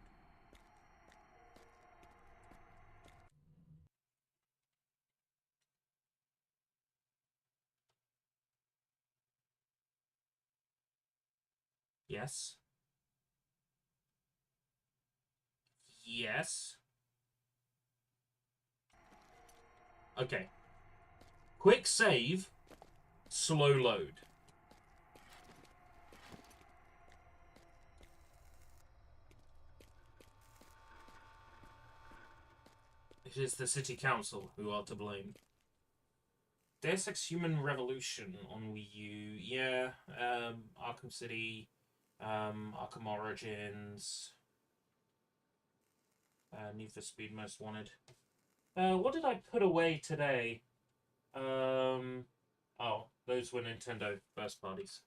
Yes. Yes. Okay. Quick save, slow load. It is the city council who are to blame. Deus Ex Human Revolution on Wii U. Yeah, Arkham City, Arkham Origins, Need for Speed Most Wanted. What did I put away today? Oh, those were Nintendo first parties.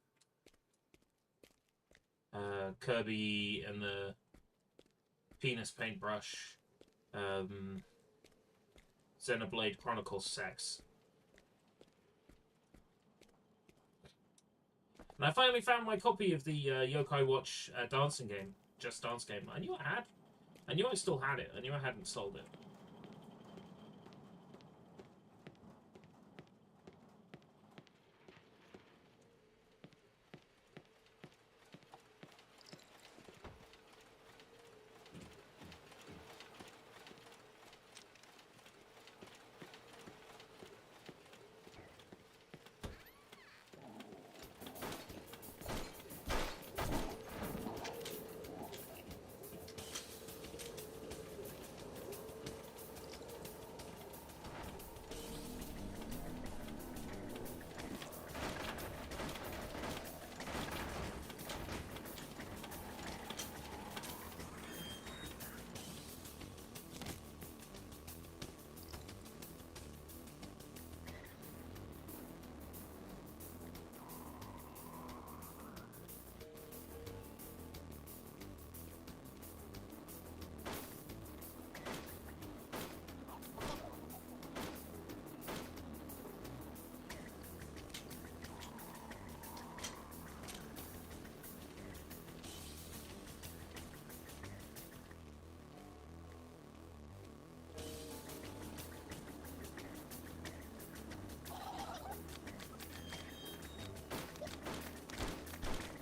Kirby and the Penis Paintbrush. Xenoblade Chronicles Sex. And I finally found my copy of the Yokai Watch dancing game. Just Dance game. I knew I had. I knew I still had it. I knew I hadn't sold it.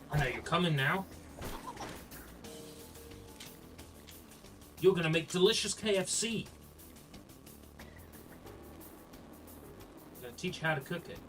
I know you're coming now. You're gonna make delicious KFC. I'm gonna teach you how to cook it.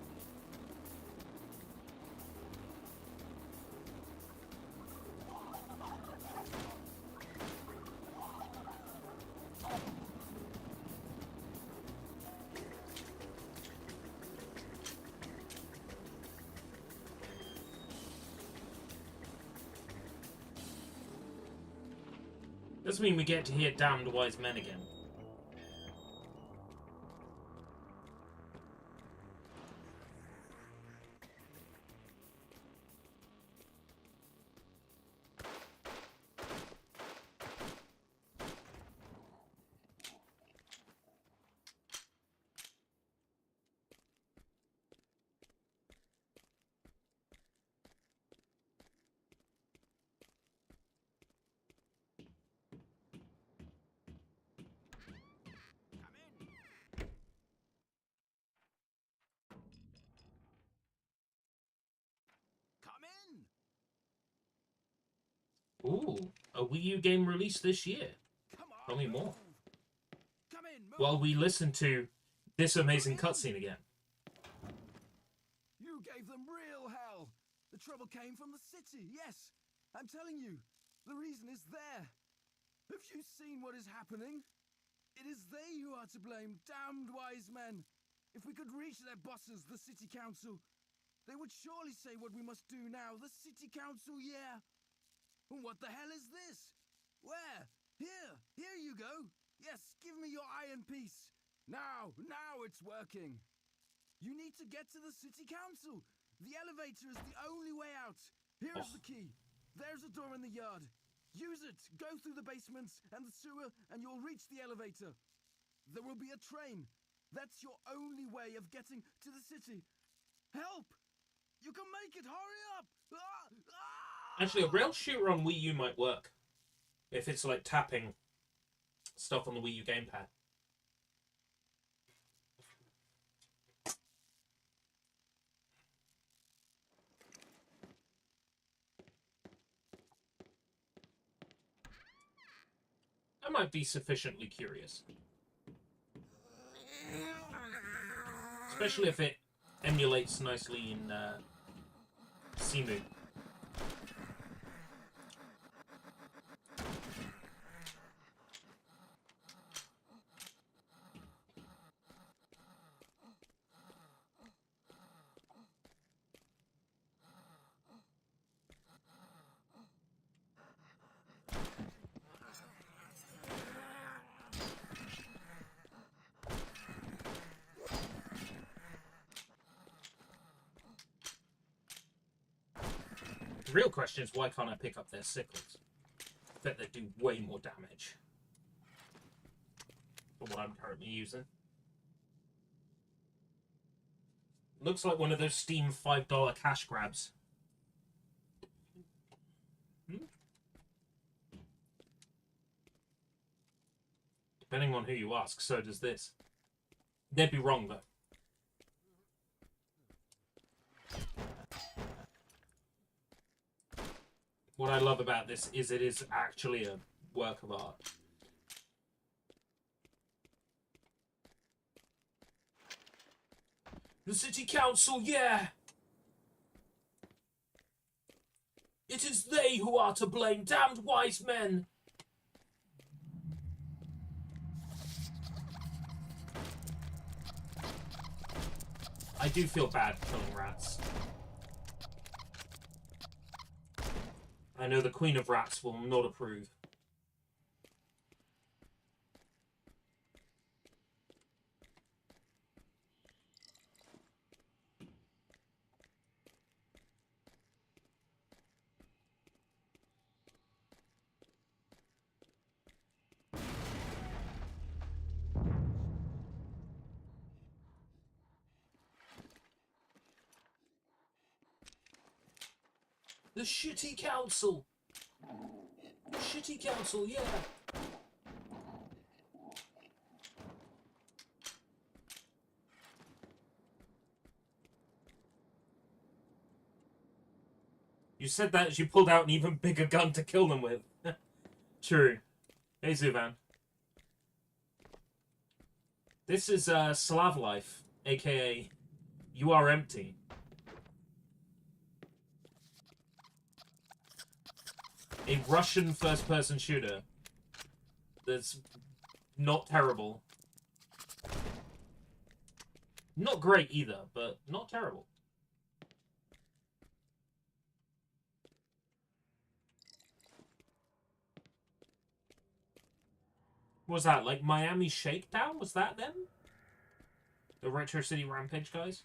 Doesn't mean we get to hear Damned Wise Men again. Ooh, a Wii U game released this year. Come on. Tell me more. Come in. Move. While we listen to this amazing cutscene again. You gave them real hell. The trouble came from the city. Yes, I'm telling you, the reason is there. Have you seen what is happening? It is they who are to blame, damned wise men. If we could reach their bosses, the city council, they would surely say what we must do now. The city council, yeah. What the hell is this? Where? Here you go. Yes, give me your iron piece. Now it's working. You need to get to the city council. The elevator is the only way out. Here is the key. There's a door in the yard. Use it. Go through the basements and the sewer and you'll reach the elevator. There will be a train. That's your only way of getting to the city. Help! You can make it. Hurry up! Actually, a rail shooter on Wii U might work. If it's like tapping stuff on the Wii U gamepad. I might be sufficiently curious. Especially if it emulates nicely in Simu. The real question is, why can't I pick up their sickles? I bet they do way more damage than what I'm currently using. Looks like one of those Steam $5 cash grabs. Depending on who you ask, so does this. They'd be wrong, though. What I love about this is it is actually a work of art. The city council, yeah! It is they who are to blame, damned wise men! I do feel bad killing rats. I know the Queen of Rats will not approve. The shitty council! Shitty council, yeah! You said that as you pulled out an even bigger gun to kill them with. True. Hey, Zuvan. This is Slav Life, aka You Are Empty. A Russian first-person shooter that's not terrible. Not great either, but not terrible. What was that, like Miami Shakedown? Was that them? The Retro City Rampage guys?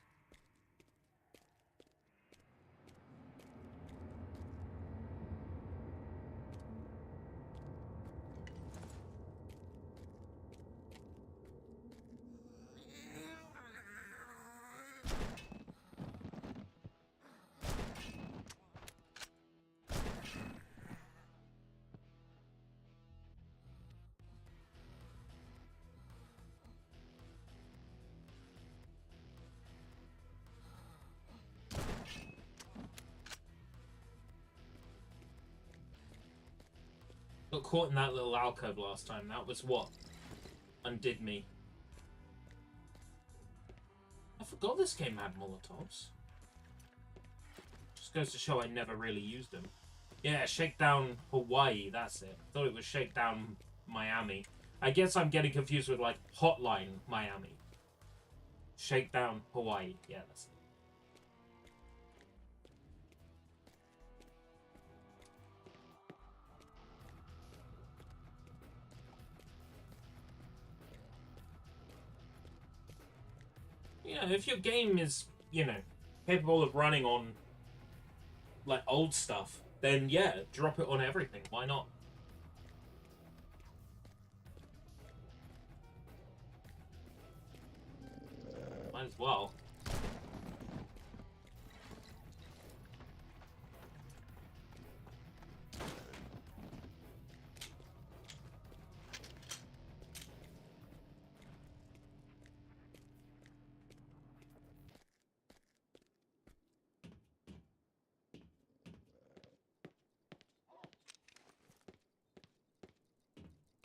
Got caught in that little alcove last time. That was what undid me. I forgot this game had Molotovs. Just goes to show I never really used them. Yeah, Shakedown Hawaii, that's it. Thought it was Shakedown Miami. I guess I'm getting confused with, like, Hotline Miami. Shakedown Hawaii. Yeah, that's it. You know, if your game is, you know, capable of running on, like, old stuff, then yeah, drop it on everything. Why not? Might as well.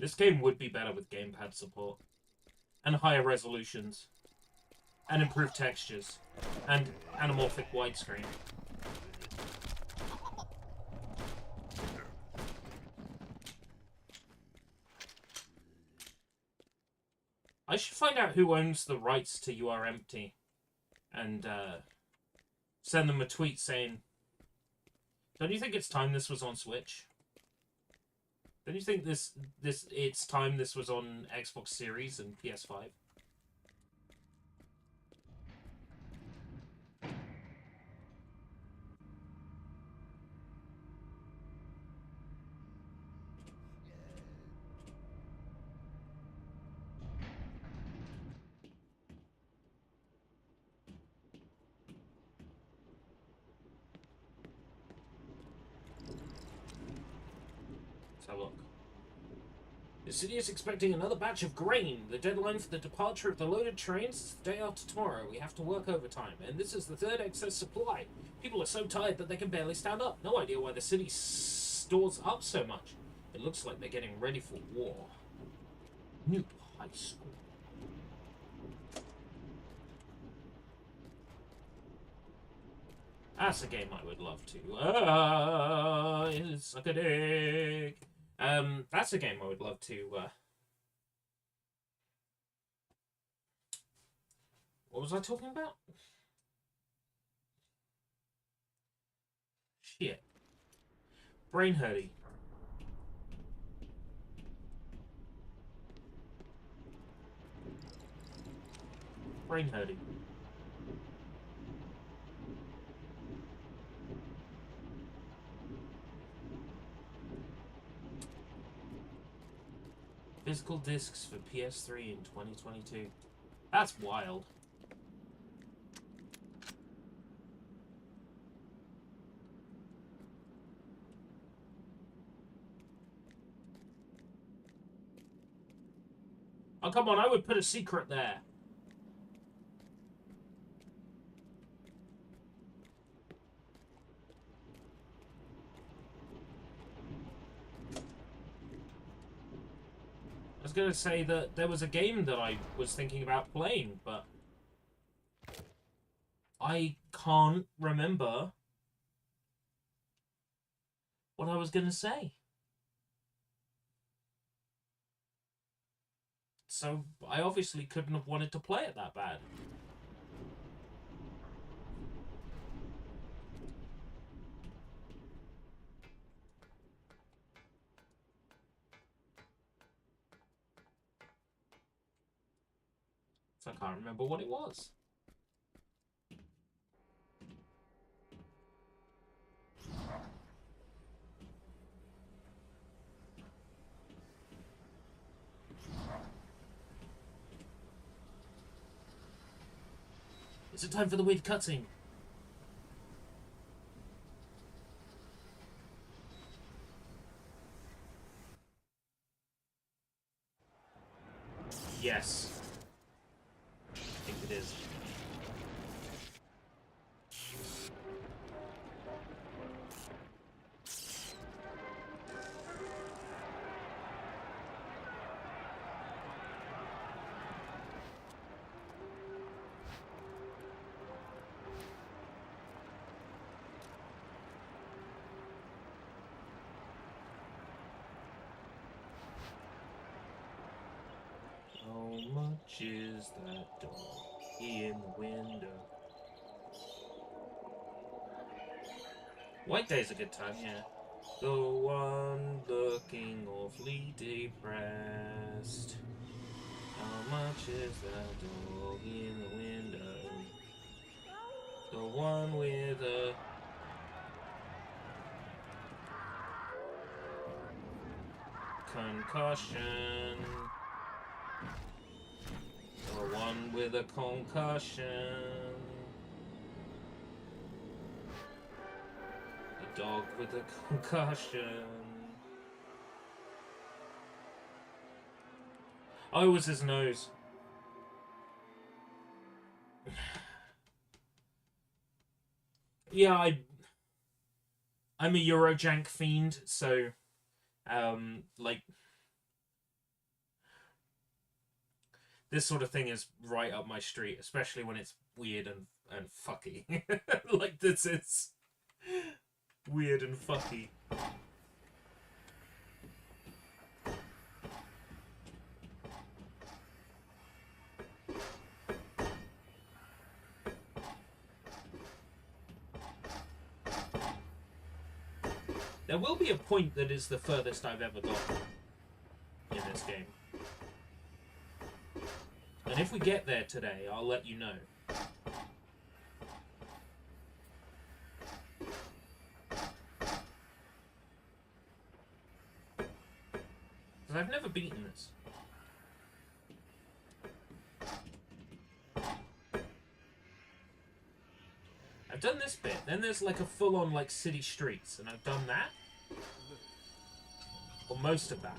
This game would be better with gamepad support. And higher resolutions. And improved textures. And anamorphic widescreen. I should find out who owns the rights to You Are Empty. And send them a tweet saying, don't you think it's time this was on Switch? Don't you think it's time this was on Xbox Series and PS5? Let's have a look. The city is expecting another batch of grain. The deadline for the departure of the loaded trains is the day after tomorrow. We have to work overtime, and this is the third excess supply. People are so tired that they can barely stand up. No idea why the city stores up so much. It looks like they're getting ready for war. New high school. That's a game I would love to. Suck a dick. That's a game I would love to, what was I talking about? Shit. Brain hurty. Brain hurty. Physical discs for PS3 in 2022. That's wild. Oh, come on, I would put a secret there. I was going to say that there was a game that I was thinking about playing, but I can't remember what I was going to say. So I obviously couldn't have wanted to play it that bad. So I can't remember what it was. Is it time for the weird cutscene? Yes. I think it is. much is that dog in the window? White Day's a good time, yeah. The one looking awfully depressed. How much is that dog in the window? The one with a... concussion. The one with a concussion. The dog with a concussion. Oh, it was his nose. Yeah, I'm a Eurojank fiend, so like this sort of thing is right up my street, especially when it's weird and fucky. Like this is weird and fucky. There will be a point that is the furthest I've ever got in this game. And if we get there today, I'll let you know. Because I've never beaten this. I've done this bit, then there's like a full-on like city streets, and I've done that. Or most of that.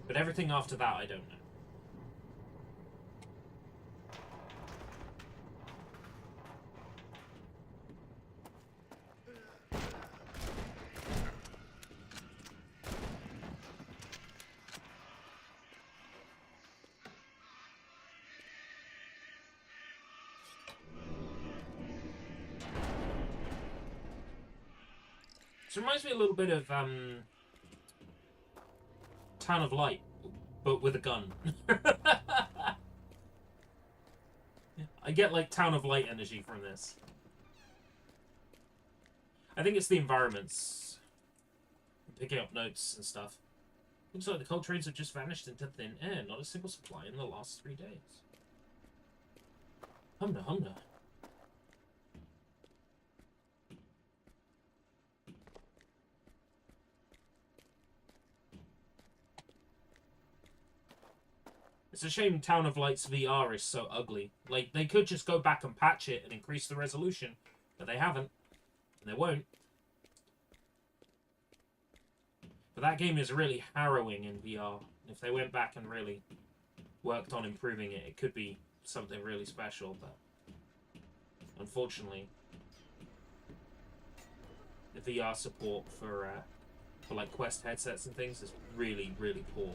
But everything after that, I don't know. This reminds me a little bit of Town of Light, but with a gun. I get like Town of Light energy from this. I think it's the environments. Picking up notes and stuff. Looks like the coal trains have just vanished into thin air. Not a single supply in the last 3 days. Humna, humna. It's a shame Town of Light's VR is so ugly. Like, they could just go back and patch it and increase the resolution, but they haven't. And they won't. But that game is really harrowing in VR. If they went back and really worked on improving it, it could be something really special, but unfortunately, the VR support for like Quest headsets and things is really, really poor.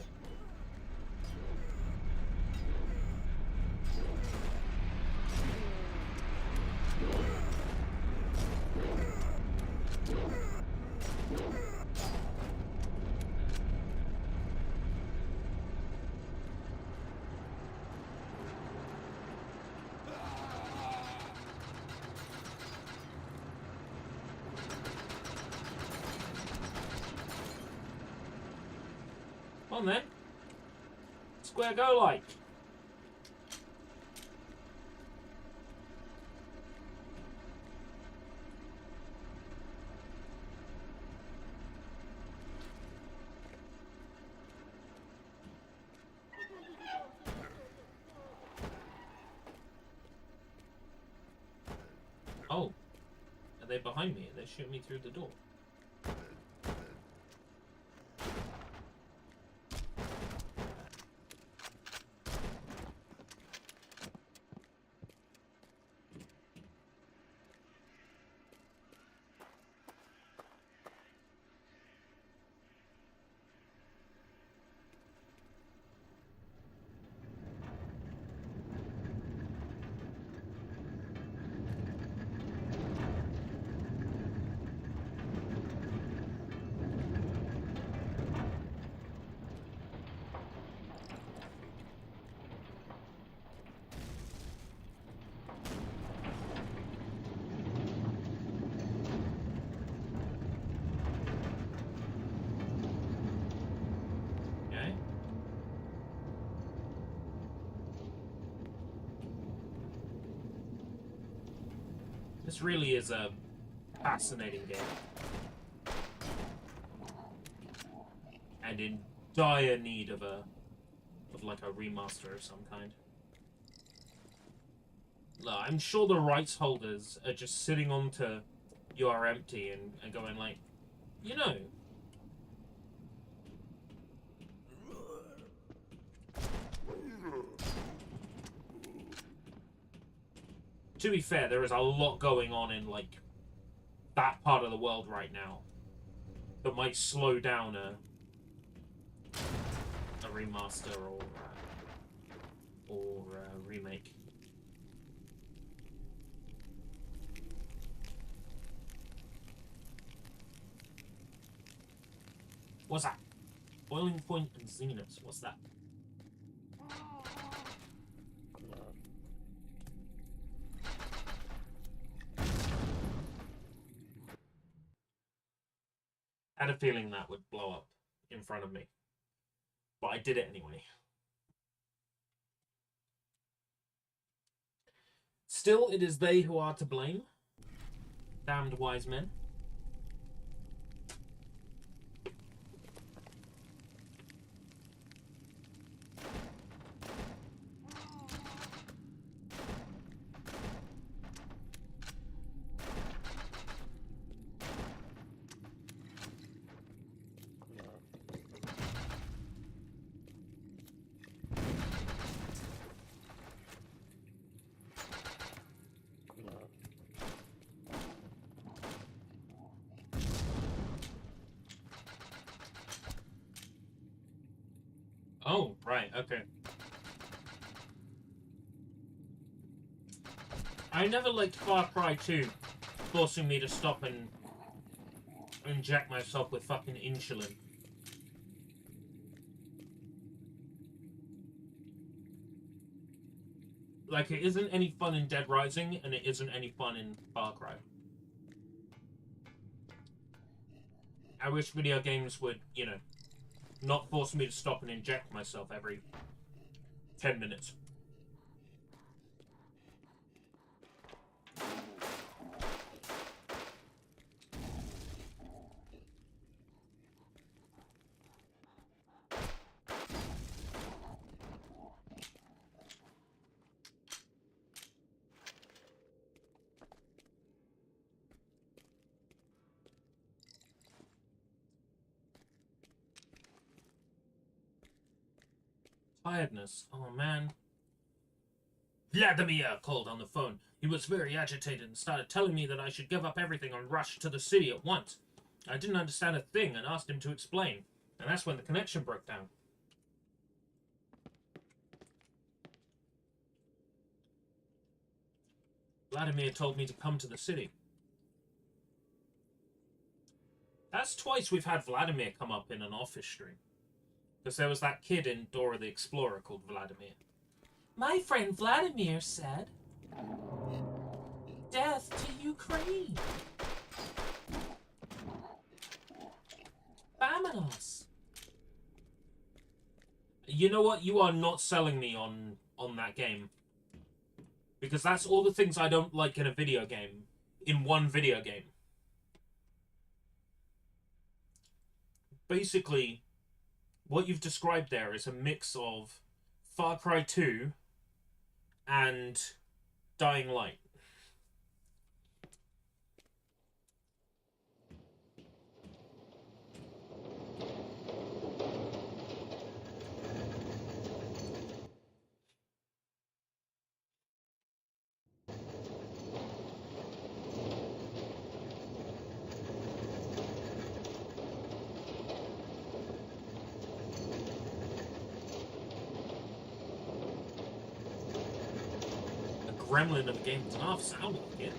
On then. Square go like. Oh. Are they behind me? Are they shooting me through the door? This really is a fascinating game. And in dire need of like a remaster of some kind. No, I'm sure the rights holders are just sitting on to You Are Empty and going like, you know, to be fair, there is a lot going on in like that part of the world right now that might slow down a remaster or a remake. What's that? Boiling Point and Zenith. What's that? I had a feeling that would blow up in front of me. But I did it anyway. Still, it is they who are to blame. Damned wise men. Oh, right, okay. I never liked Far Cry 2 forcing me to stop and inject myself with fucking insulin. Like, it isn't any fun in Dead Rising, and it isn't any fun in Far Cry. I wish video games would, you know, not force me to stop and inject myself every 10 minutes. Tiredness. Oh, man. Vladimir called on the phone. He was very agitated and started telling me that I should give up everything and rush to the city at once. I didn't understand a thing and asked him to explain. And that's when the connection broke down. Vladimir told me to come to the city. That's twice we've had Vladimir come up in an office stream. Because there was that kid in Dora the Explorer called Vladimir. My friend Vladimir said, "Death to Ukraine. Vamonos." You know what? You are not selling me on that game. Because that's all the things I don't like in a video game. In one video game. Basically, what you've described there is a mix of Far Cry 2 and Dying Light. Gremlin of the game. It's an off sound like it.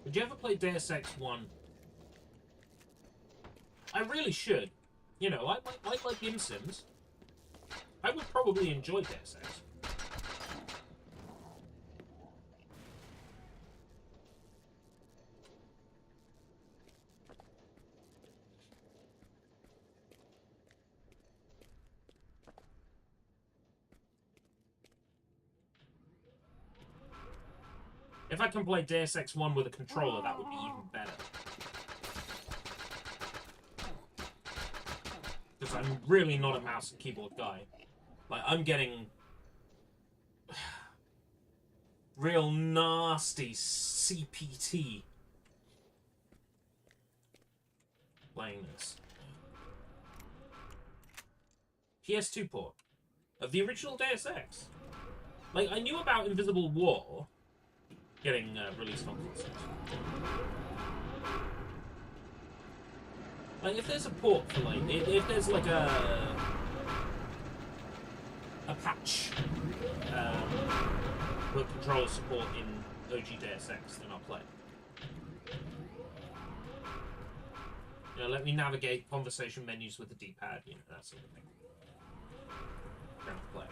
Did you ever play Deus Ex 1? I really should. You know, I like Game Sims. I would probably enjoy Deus Ex. If I can play Deus Ex 1 with a controller, that would be even better. Because I'm really not a mouse and keyboard guy. Like, I'm getting real nasty CPT playing this. PS2 port of the original Deus Ex. Like, I knew about Invisible War getting released on consoles. Like, if there's a port for, like, if there's, like, a patch with controller support in OG Deus Ex, then I'll play. You know, let me navigate conversation menus with the D-pad, you know, that sort of thing. Then I'll play.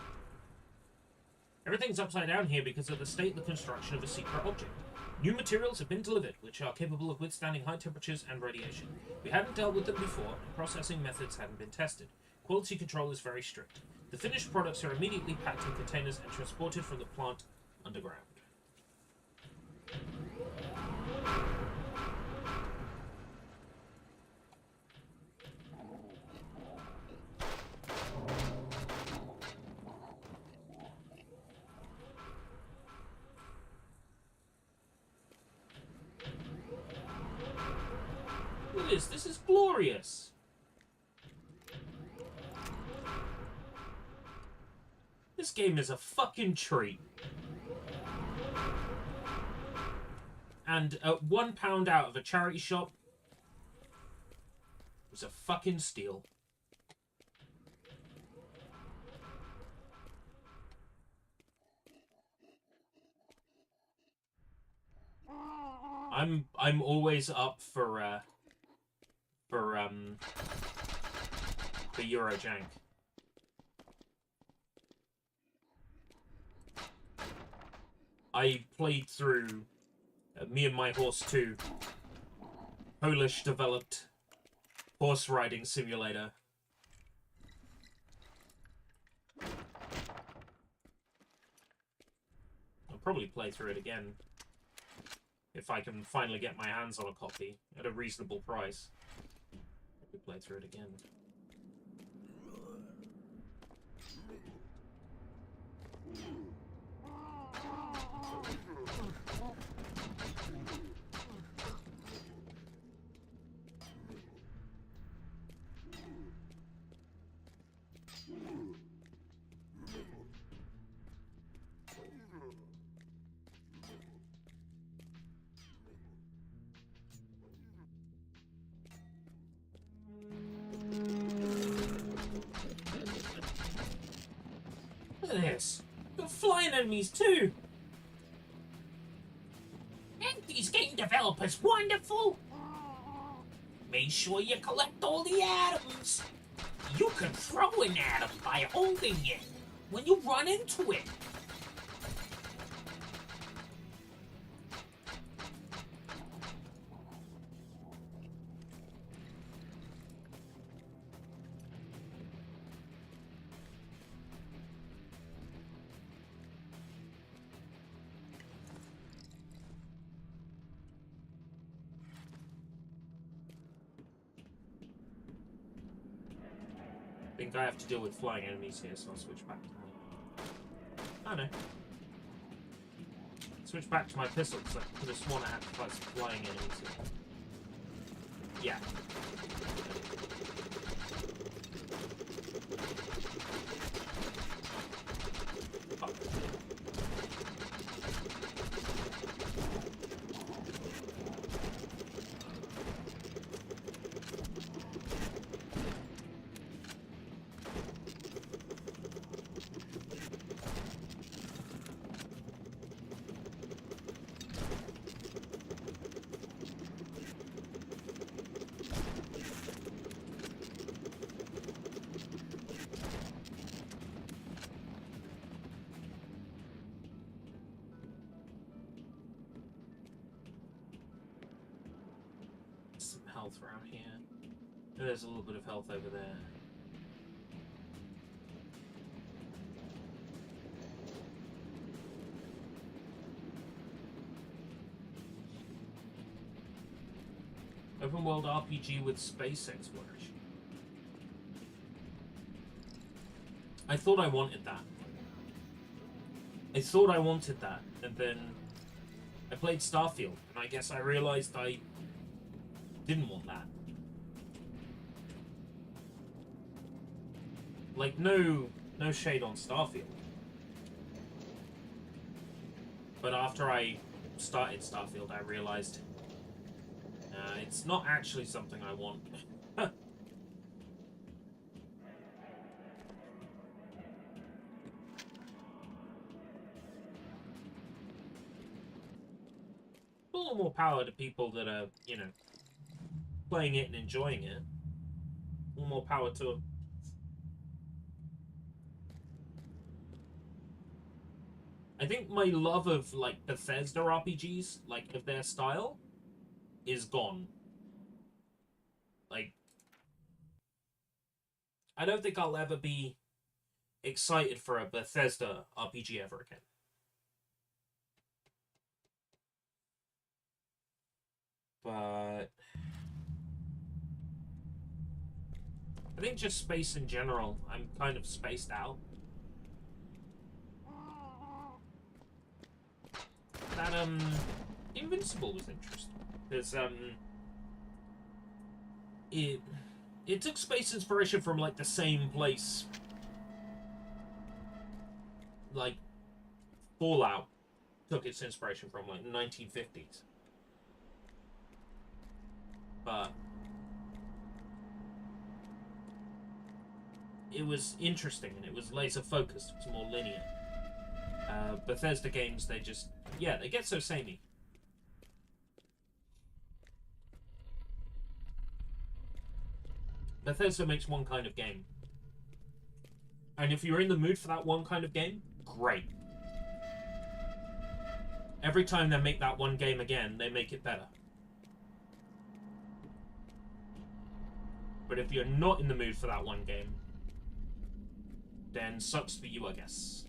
Everything's upside down here because of the state of the construction of a secret object. New materials have been delivered, which are capable of withstanding high temperatures and radiation. We hadn't dealt with them before, and processing methods hadn't been tested. Quality control is very strict. The finished products are immediately packed in containers and transported from the plant underground. Look at this. This is glorious. This game is a fucking treat. And £1 out of a charity shop was a fucking steal. I'm always up for Eurojank. I played through Me and My Horse 2, Polish developed horse riding simulator. I'll probably play through it again if I can finally get my hands on a copy at a reasonable price. I'll play through it again. Look at this. Got flying enemies too. Ain't these game developers wonderful? Make sure you collect all the atoms. You can throw an atom by holding it when you run into it. I think I have to deal with flying enemies here, so I'll switch back to my... Oh no. Switch back to my pistol, because I could have sworn I had to fight some flying enemies here. Yeah. Oh. health around here. There's a little bit of health over there. Open world RPG with space exploration. I thought I wanted that. And then I played Starfield, and I guess I realized I didn't want that. Like, no shade on Starfield. But after I started Starfield, I realized it's not actually something I want. A little more power to people that are, you know, playing it and enjoying it. A little more power to them. I think my love of, like, Bethesda RPGs, like, of their style, is gone. Like, I don't think I'll ever be excited for a Bethesda RPG ever again. But I think just space in general, I'm kind of spaced out. That, Invincible was interesting. Because, it took space inspiration from, like, the same place. Like, Fallout took its inspiration from, like, the 1950s. But it was interesting, and it was laser focused. It was more linear. Bethesda games, they just, yeah, they get so samey. Bethesda makes one kind of game. And if you're in the mood for that one kind of game, great. Every time they make that one game again, they make it better. But if you're not in the mood for that one game, then sucks for you, I guess.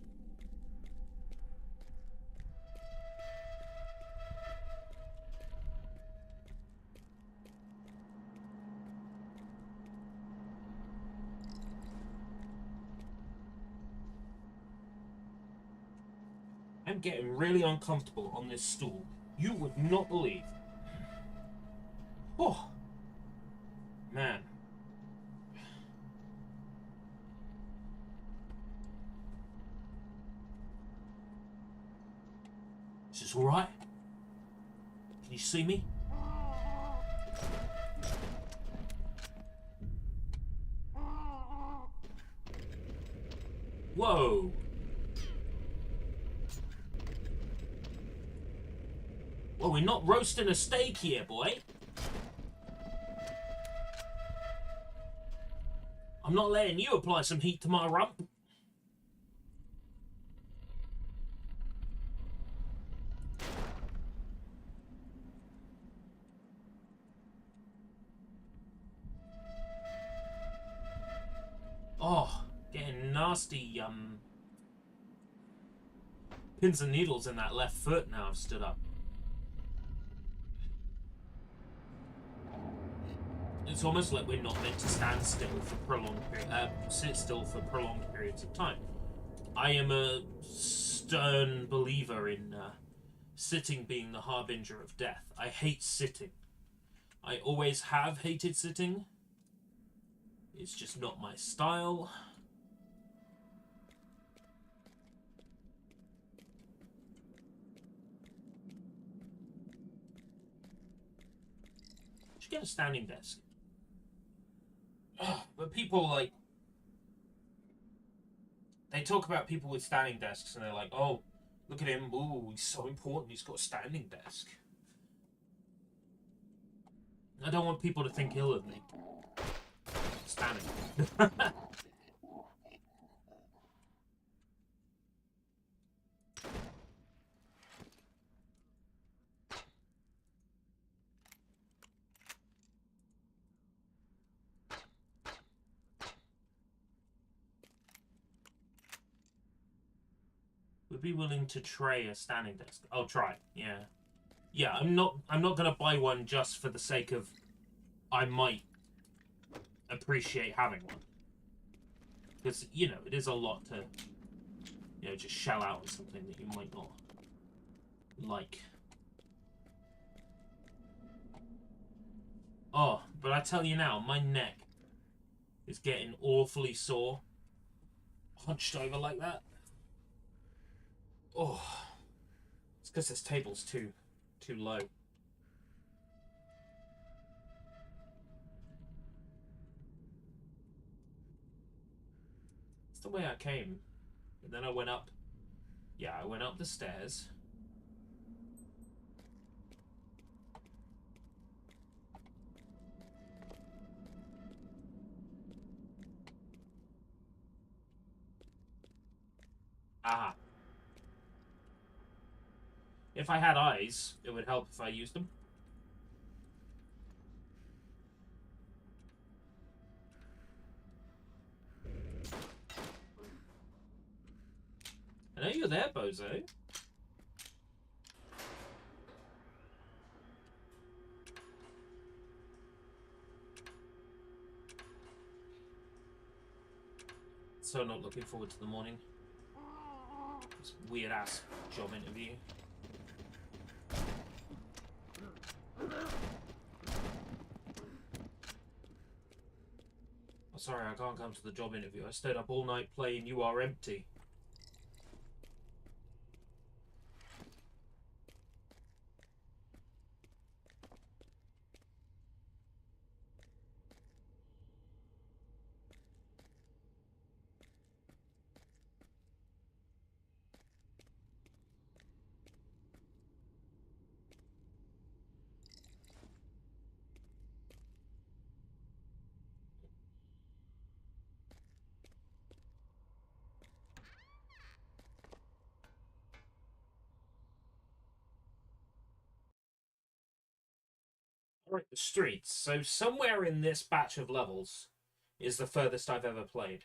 I'm getting really uncomfortable on this stool. You would not believe. Oh, man. Is this alright? Can you see me? Whoa. Well, we're not roasting a steak here, boy. I'm not letting you apply some heat to my rump. Oh, getting nasty, pins and needles in that left foot now I've stood up. It's almost like we're not meant to stand still for sit still for prolonged periods of time. I am a stern believer in sitting being the harbinger of death. I hate sitting. I always have hated sitting. It's just not my style. Should get a standing desk. But people, like, they talk about people with standing desks and they're like, oh, look at him, ooh, he's so important, he's got a standing desk. I don't want people to think ill of me. Standing. Would be willing to tray a standing desk. I'll try. Yeah. Yeah, I'm not gonna buy one just for the sake of I might appreciate having one. Because, you know, it is a lot to, you know, just shell out on something that you might not like. Oh, but I tell you now, my neck is getting awfully sore. Hunched over like that. Oh. It's because this table's too low. It's the way I came. And then I went up. Yeah, I went up the stairs. Ah. If I had eyes, it would help if I used them. I know you're there, Bozo. So not looking forward to the morning. This weird ass job interview. Oh, sorry, I can't come to the job interview. I stayed up all night playing You Are Empty. Alright, the streets. So somewhere in this batch of levels is the furthest I've ever played.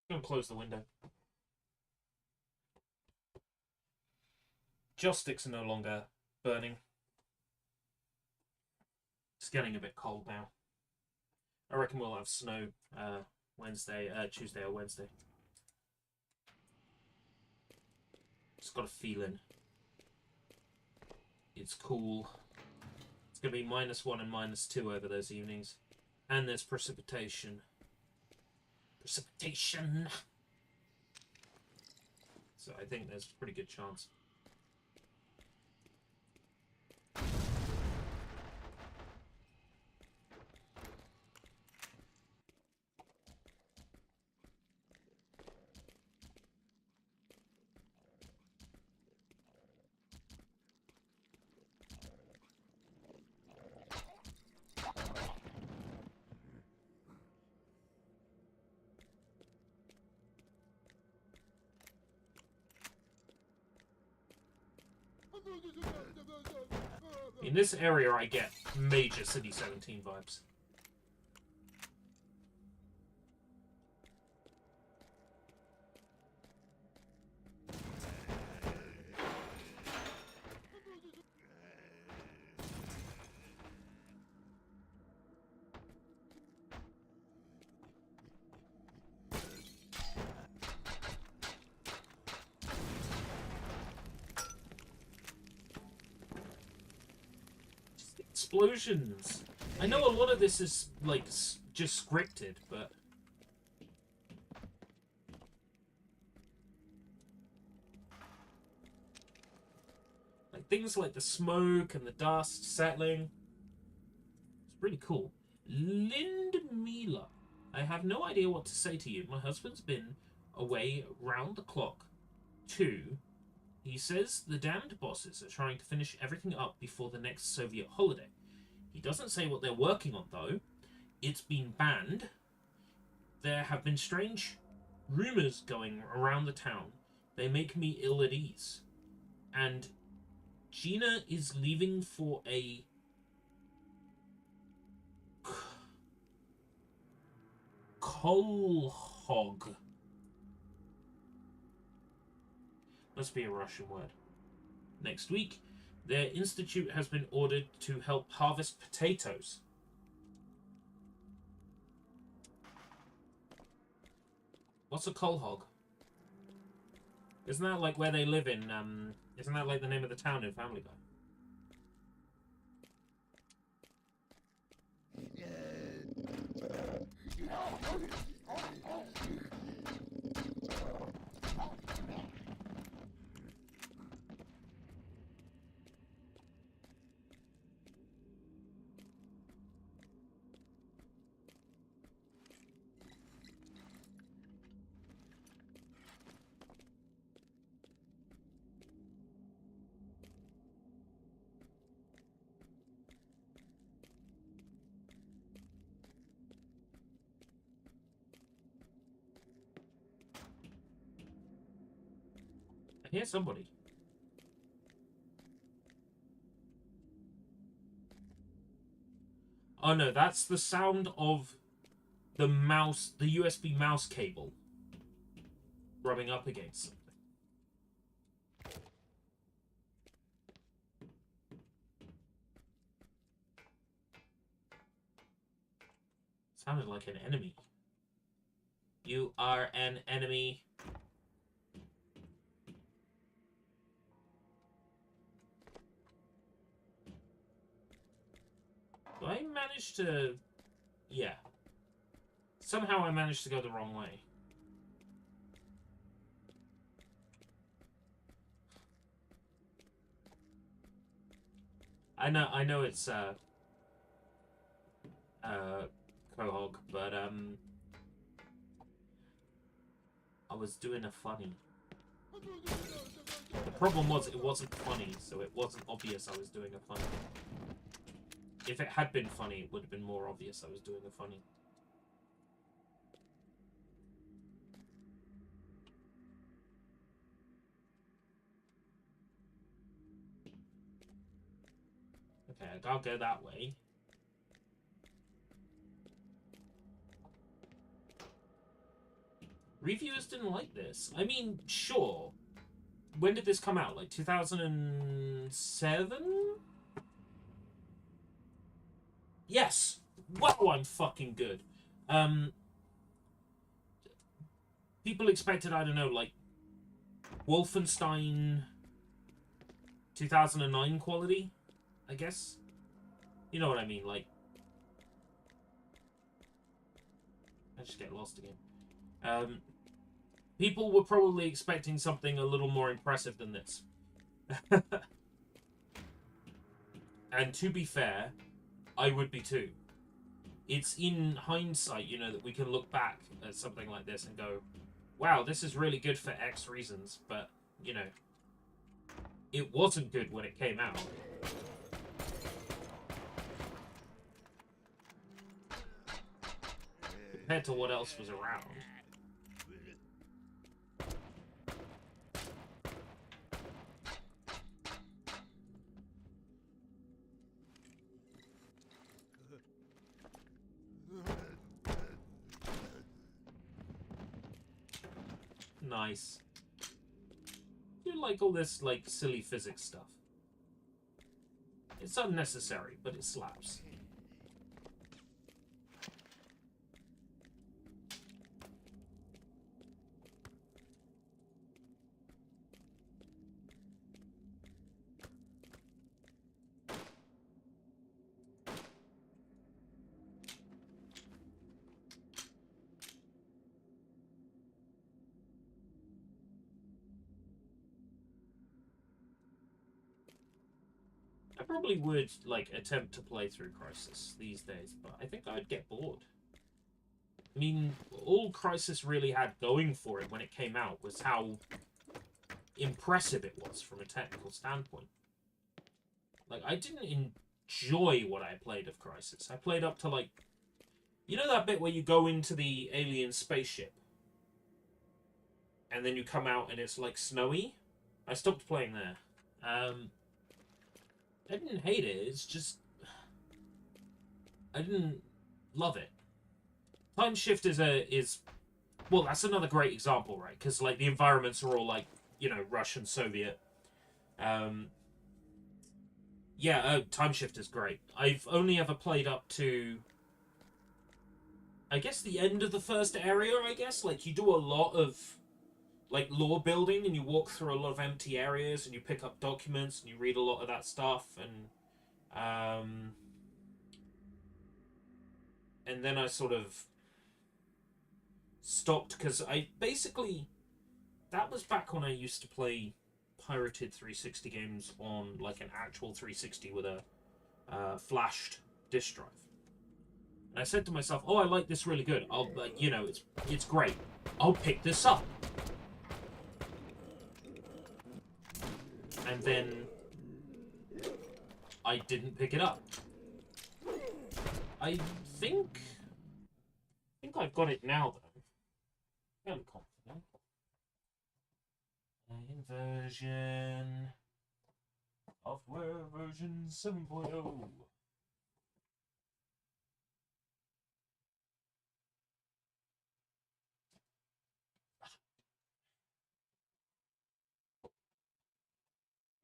I'm gonna close the window. Joss sticks are no longer burning. It's getting a bit cold now. I reckon we'll have snow Tuesday or Wednesday. Just got a feeling. It's cool. It's gonna be -1 and -2 over those evenings. And there's precipitation. Precipitation! So I think there's a pretty good chance. In this area, I get major City 17 vibes. Explosions. I know a lot of this is like just scripted, but things like the smoke and the dust settling. It's really cool. Lindmila. I have no idea what to say to you. My husband's been away round the clock, too. He says the damned bosses are trying to finish everything up before the next Soviet holiday. He doesn't say what they're working on, though. It's been banned. There have been strange rumors going around the town. They make me ill at ease. And Gina is leaving for a Kolhog. Must be a Russian word. Next week, their institute has been ordered to help harvest potatoes. What's a Kolhog? Isn't that like where they live in, isn't that like the name of the town in Family Guy? I hear somebody. Oh no, that's the sound of the mouse, the USB mouse cable rubbing up against something. Sounded like an enemy. You are an enemy. Do I manage to... Yeah. Somehow I managed to go the wrong way. I know it's, Quahog, but, I was doing a funny. The problem was it wasn't funny, so it wasn't obvious I was doing a funny. If it had been funny, it would have been more obvious I was doing a funny. Okay, I gotta go that way. Reviewers didn't like this. I mean, sure. When did this come out? Like 2007? Yes. Wow, I'm fucking good. People expected, I don't know, like Wolfenstein 2009 quality, I guess. You know what I mean, like... I just get lost again. People were probably expecting something a little more impressive than this. And to be fair, I would be too. It's in hindsight, you know, that we can look back at something like this and go, wow, this is really good for X reasons, but, you know, it wasn't good when it came out. Compared to what else was around. Nice. I do like all this, like, silly physics stuff. It's unnecessary, but it slaps. probably would, like, attempt to play through Crysis these days, but I think I'd get bored. I mean, all Crysis really had going for it when it came out was how impressive it was from a technical standpoint. Like, I didn't enjoy what I played of Crysis. I played up to, like... You know that bit where you go into the alien spaceship? And then you come out and it's, like, snowy? I stopped playing there. I didn't hate it, it's just... I didn't love it. Time Shift is... Well, that's another great example, right? Because, like, the environments are all, like, you know, Russian, Soviet. Yeah, Time Shift is great. I've only ever played up to... I guess the end of the first area, I guess. Like, you do a lot of, like, lore building, and you walk through a lot of empty areas, and you pick up documents, and you read a lot of that stuff, and then I sort of stopped, because I basically... That was back when I used to play pirated 360 games on, like, an actual 360 with a flashed disk drive. And I said to myself, oh, I like this really good. I'll, like, you know, it's great. I'll pick this up. And then I didn't pick it up. I think I've got it now, though. Fairly confident. Inversion. Software version 7.0.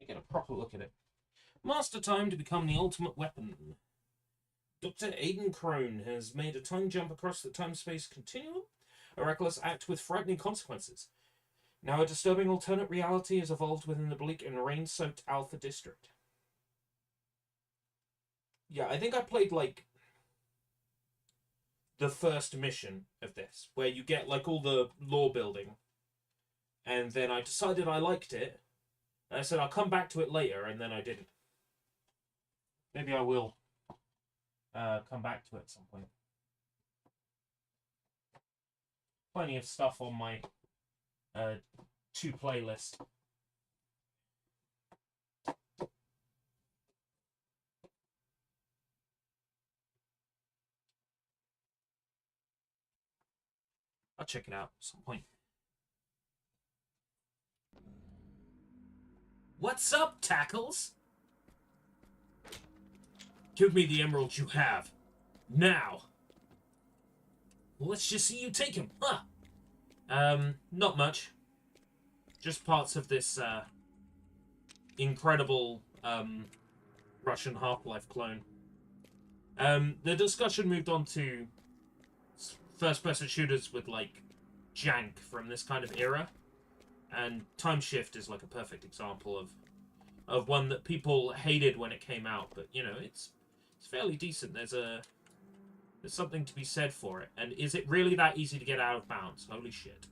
Get a proper look at it. Master time to become the ultimate weapon. Dr. Aidan Crone has made a time jump across the time-space continuum, a reckless act with frightening consequences. Now a disturbing alternate reality has evolved within the bleak and rain-soaked Alpha District. Yeah, I think I played, like, the first mission of this, where you get, like, all the lore building, and then I decided I liked it. I said I'll come back to it later, and then I didn't. Maybe I will come back to it at some point. Plenty of stuff on my to playlist. I'll check it out at some point. What's up, Tackles? Give me the emeralds you have. Now. Well, let's just see you take him, huh? Not much. Just parts of this, incredible, Russian Half-Life clone. The discussion moved on to first-person shooters with, like, jank from this kind of era. And Time Shift is like a perfect example of one that people hated when it came out, but you know, it's fairly decent. There's something to be said for it. And is it really that easy to get out of bounds? Holy shit.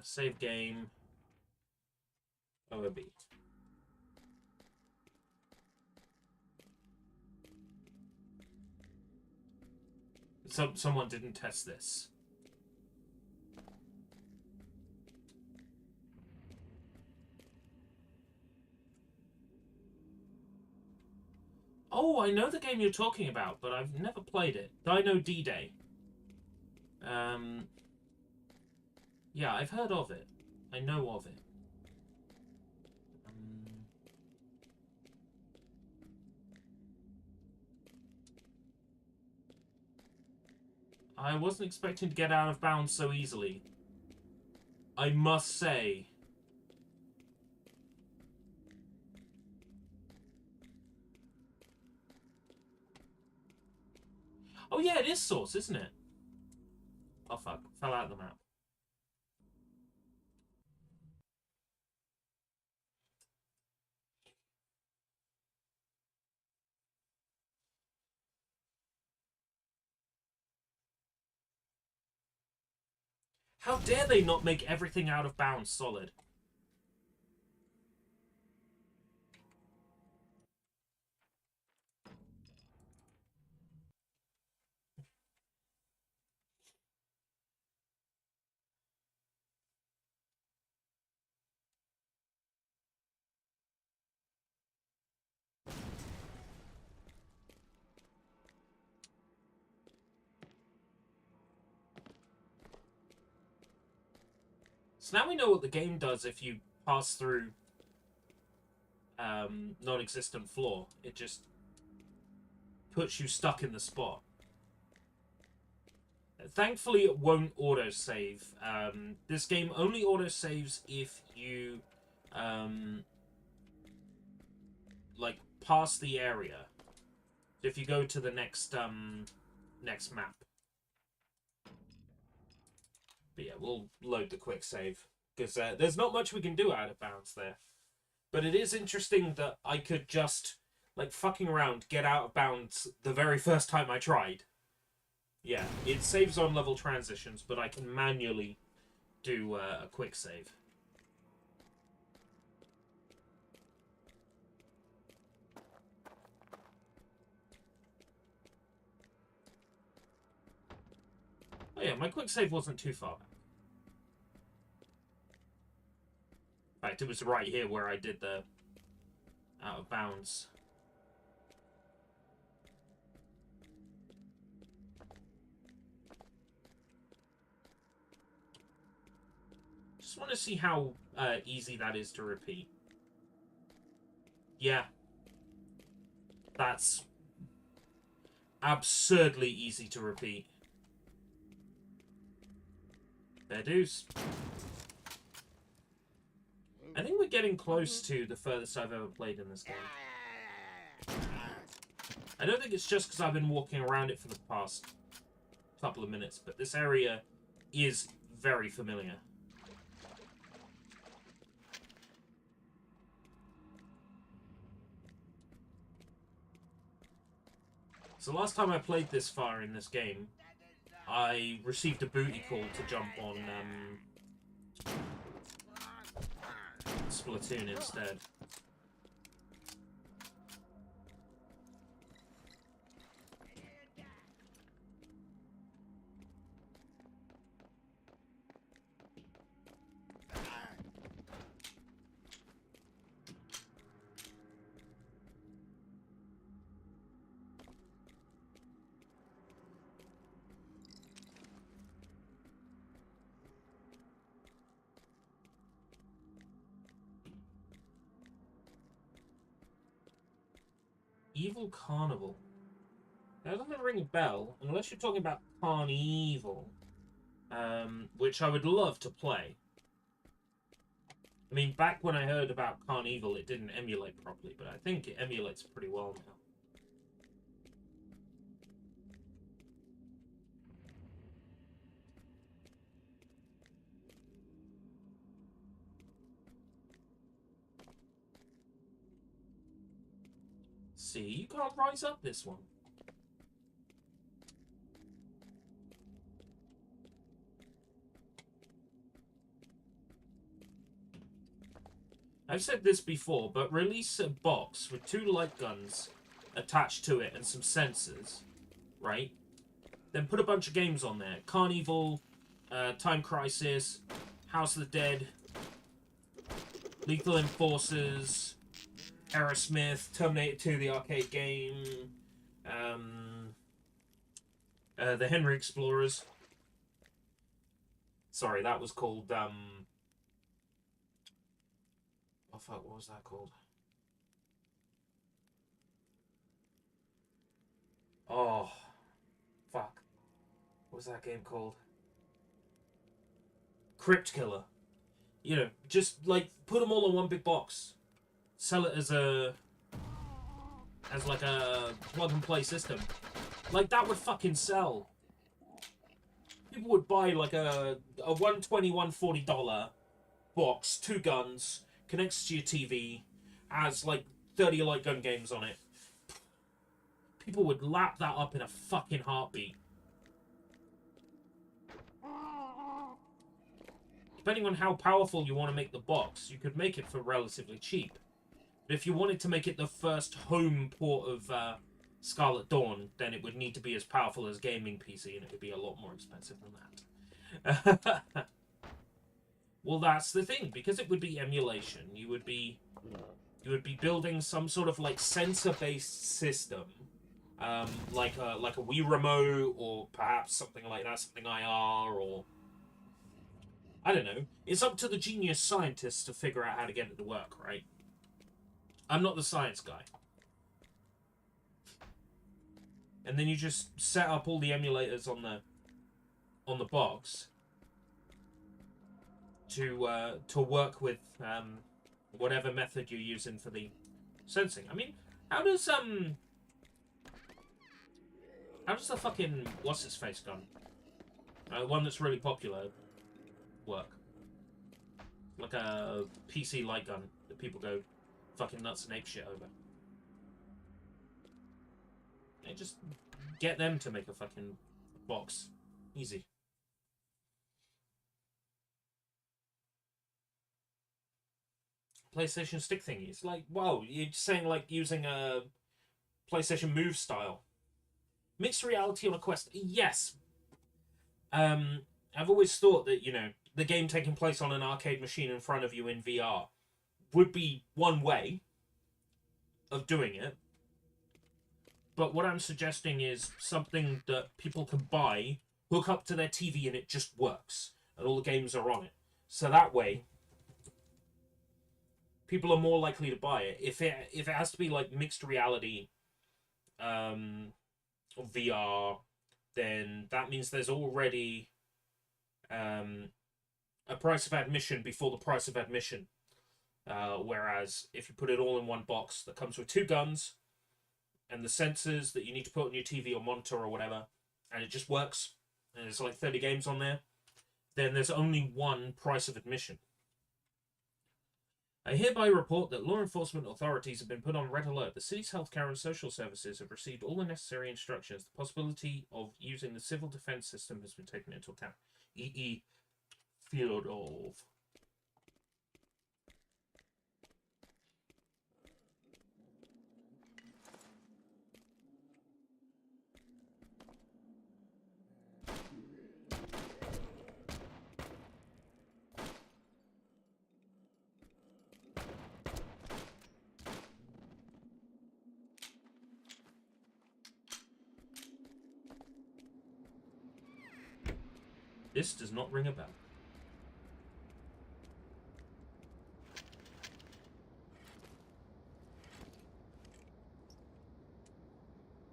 Save game. OOB. Someone didn't test this. Oh, I know the game you're talking about, but I've never played it. Dino D-Day. Yeah, I've heard of it. I know of it. I wasn't expecting to get out of bounds so easily. I must say. Oh yeah, it is Source, isn't it? Oh fuck, fell out of the map. How dare they not make everything out of bounds solid? So now we know what the game does if you pass through non-existent floor. It just puts you stuck in the spot. Thankfully, it won't autosave. This game only autosaves if you like pass the area. If you go to the next next map. But yeah, we'll load the quick save because there's not much we can do out of bounds there. But it is interesting that I could just, like, fucking around, get out of bounds the very first time I tried. Yeah, it saves on level transitions, but I can manually do a quick save. Oh yeah, my quick save wasn't too far back. In fact, it was right here where I did the out of bounds. Just want to see how easy that is to repeat. Yeah. That's absurdly easy to repeat. Fair dues. I think we're getting close to the furthest I've ever played in this game. I don't think it's just because I've been walking around it for the past couple of minutes, but this area is very familiar. So last time I played this far in this game, I received a booty call to jump on Splatoon instead. Evil Carnival. That doesn't ring a bell, unless you're talking about Carnival, which I would love to play. I mean, back when I heard about Carnival, it didn't emulate properly, but I think it emulates pretty well now. See, you can't rise up this one. I've said this before, but release a box with 2 light guns attached to it and some sensors, right? Then put a bunch of games on there. Carnival, Time Crisis, House of the Dead, Lethal Enforcers, Aerosmith, Terminator 2, the arcade game, the Henry Explorers. Sorry, that was called, oh fuck, what was that called? Oh, fuck. What was that game called? Crypt Killer. You know, just, like, put them all in one big box. Sell it as like a plug-and-play system. Like, that would fucking sell. People would buy, like, a $120, $140 box, 2 guns, connects to your TV, has, like, 30 light gun games on it. People would lap that up in a fucking heartbeat. Depending on how powerful you want to make the box, you could make it for relatively cheap. But if you wanted to make it the first home port of Scarlet Dawn, then it would need to be as powerful as a gaming PC, and it would be a lot more expensive than that. Well, that's the thing, because it would be emulation. You would be building some sort of like sensor-based system, like a Wii remote, or perhaps something like that, something IR, or I don't know. It's up to the genius scientists to figure out how to get it to work, right? I'm not the science guy. And then you just set up all the emulators on the box to work with whatever method you're using for the sensing. I mean, how does the fucking what's its face gun, one that's really popular, work? Like a PC light gun that people go fucking nuts and ape shit over. Yeah, just get them to make a fucking box. Easy. PlayStation stick thingy. It's like, wow, you're saying like using a PlayStation Move style. Mixed reality on a Quest. Yes. I've always thought that, you know, the game taking place on an arcade machine in front of you in VR would be one way of doing it. But what I'm suggesting is something that people can buy, hook up to their TV, and it just works. And all the games are on it. So that way, people are more likely to buy it. If it has to be like mixed reality VR, then that means there's already a price of admission before the price of admission. Whereas if you put it all in one box that comes with 2 guns and the sensors that you need to put on your TV or monitor or whatever, and it just works, and there's like 30 games on there, then there's only one price of admission. I hereby report that law enforcement authorities have been put on red alert. The city's healthcare and social services have received all the necessary instructions. The possibility of using the civil defense system has been taken into account. E.E. Fyodorov. This does not ring a bell.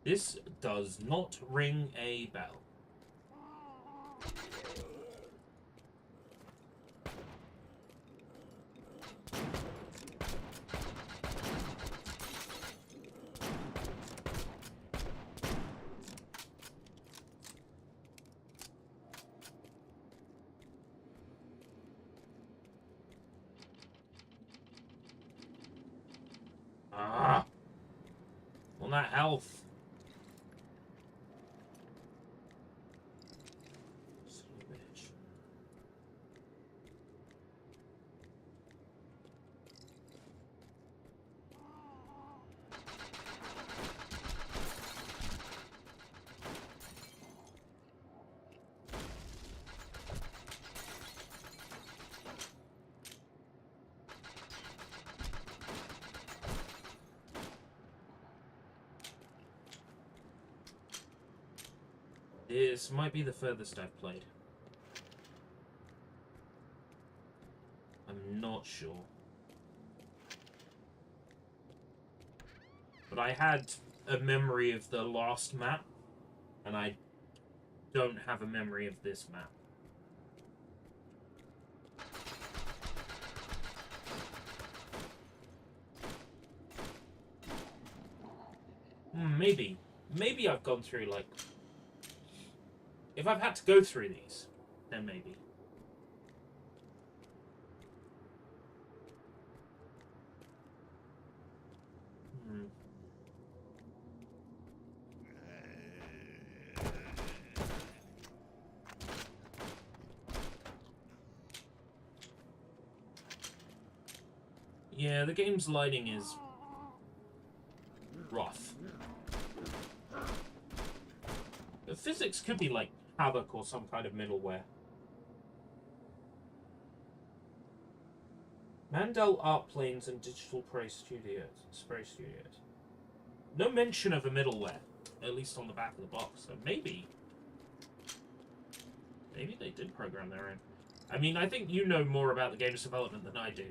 This does not ring a bell. Ah! On that health. Son of a bitch. This might be the furthest I've played. I'm not sure. But I had a memory of the last map, and I don't have a memory of this map. Maybe. Maybe I've gone through, like... If I've had to go through these, then maybe. Yeah, the game's lighting is rough. The physics could be like Havoc or some kind of middleware. Mandel Art Planes and Digital Spray Studios. No mention of a middleware, at least on the back of the box. So maybe they did program their own. I mean, I think you know more about the game's development than I do.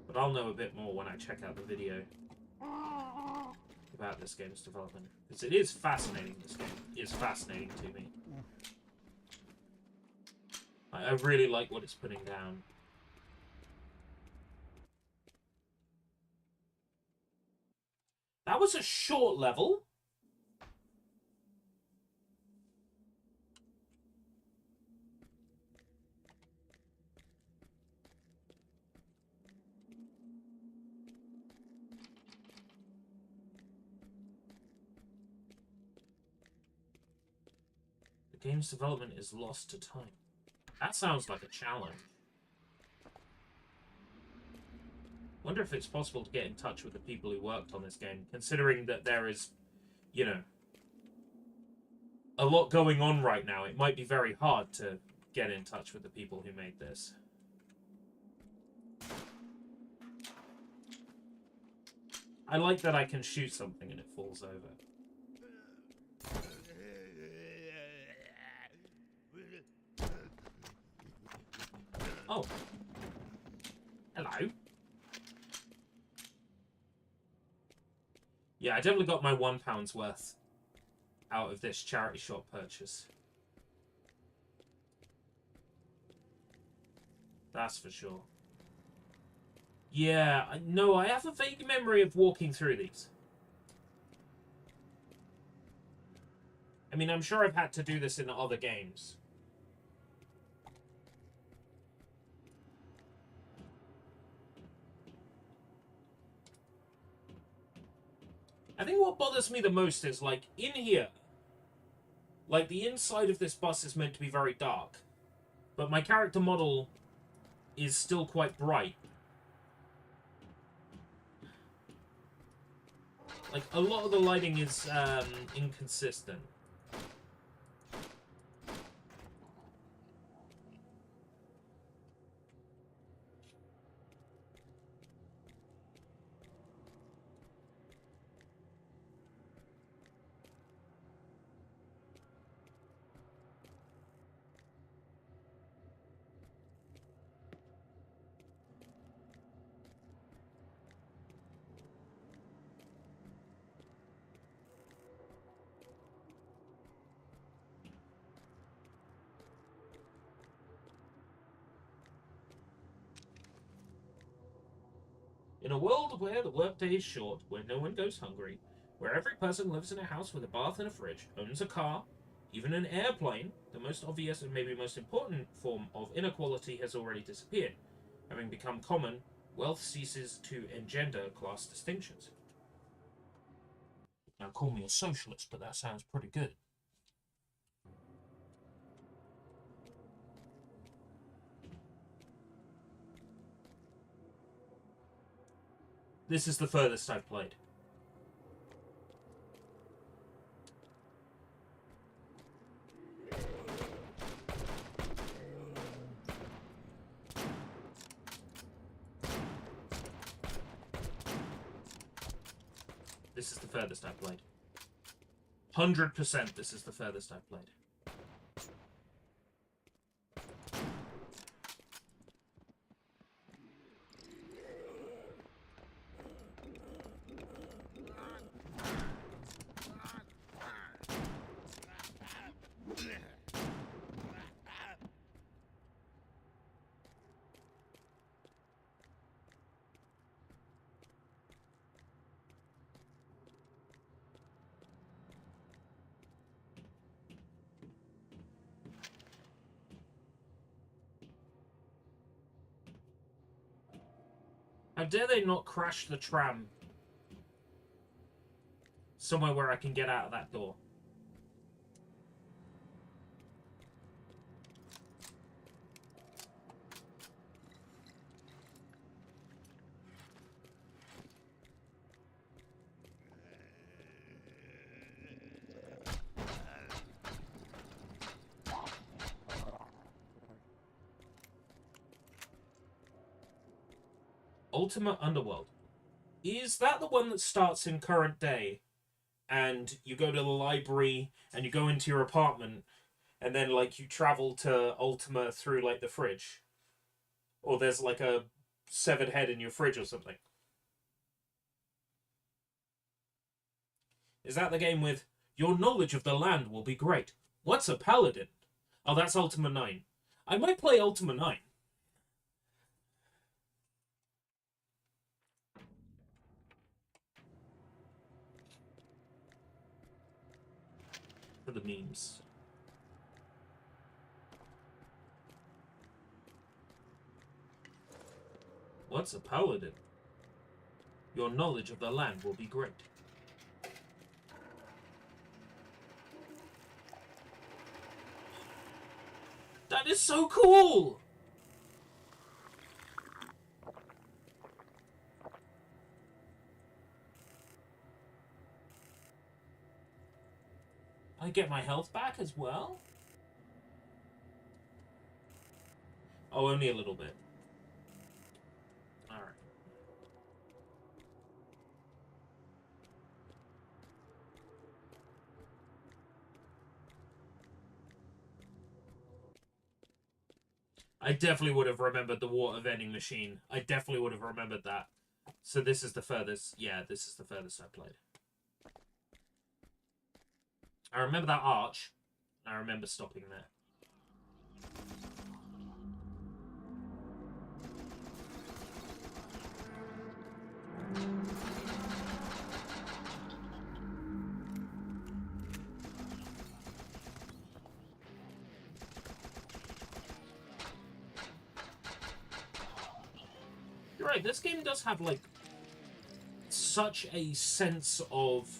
But I'll know a bit more when I check out the video about this game's development. Because it is fascinating, this game. It is fascinating to me. I really like what it's putting down. That was a short level. The game's development is lost to time. That sounds like a challenge. Wonder if it's possible to get in touch with the people who worked on this game, considering that there is, you know, a lot going on right now. It might be very hard to get in touch with the people who made this. I like that I can shoot something and it falls over. Oh. Hello. Yeah, I definitely got my £1 worth out of this charity shop purchase. That's for sure. Yeah, no, I have a vague memory of walking through these. I mean, I'm sure I've had to do this in other games. I think what bothers me the most is, like, in here, like, the inside of this bus is meant to be very dark, but my character model is still quite bright. Like, a lot of the lighting is inconsistent. In a world where the workday is short, where no one goes hungry, where every person lives in a house with a bath and a fridge, owns a car, even an airplane, the most obvious and maybe most important form of inequality has already disappeared. Having become common, wealth ceases to engender class distinctions. Now call me a socialist, but that sounds pretty good. This is the furthest I've played. This is the furthest I've played. 100% this is the furthest I've played. How dare they not crash the tram somewhere where I can get out of that door? Ultima Underworld. Is that the one that starts in current day and you go to the library and you go into your apartment and then like you travel to Ultima through like the fridge, or there's like a severed head in your fridge or something. Is that the game with your knowledge of the land will be great? What's a paladin? Oh, that's Ultima 9. I might play Ultima 9. For the memes. What's a paladin? Your knowledge of the land will be great. That is so cool! I get my health back as well? Oh, only a little bit. Alright. I definitely would have remembered the water vending machine. I definitely would have remembered that. So this is the furthest... Yeah, this is the furthest I played. I remember that arch. I remember stopping there. You're right, this game does have, like, such a sense of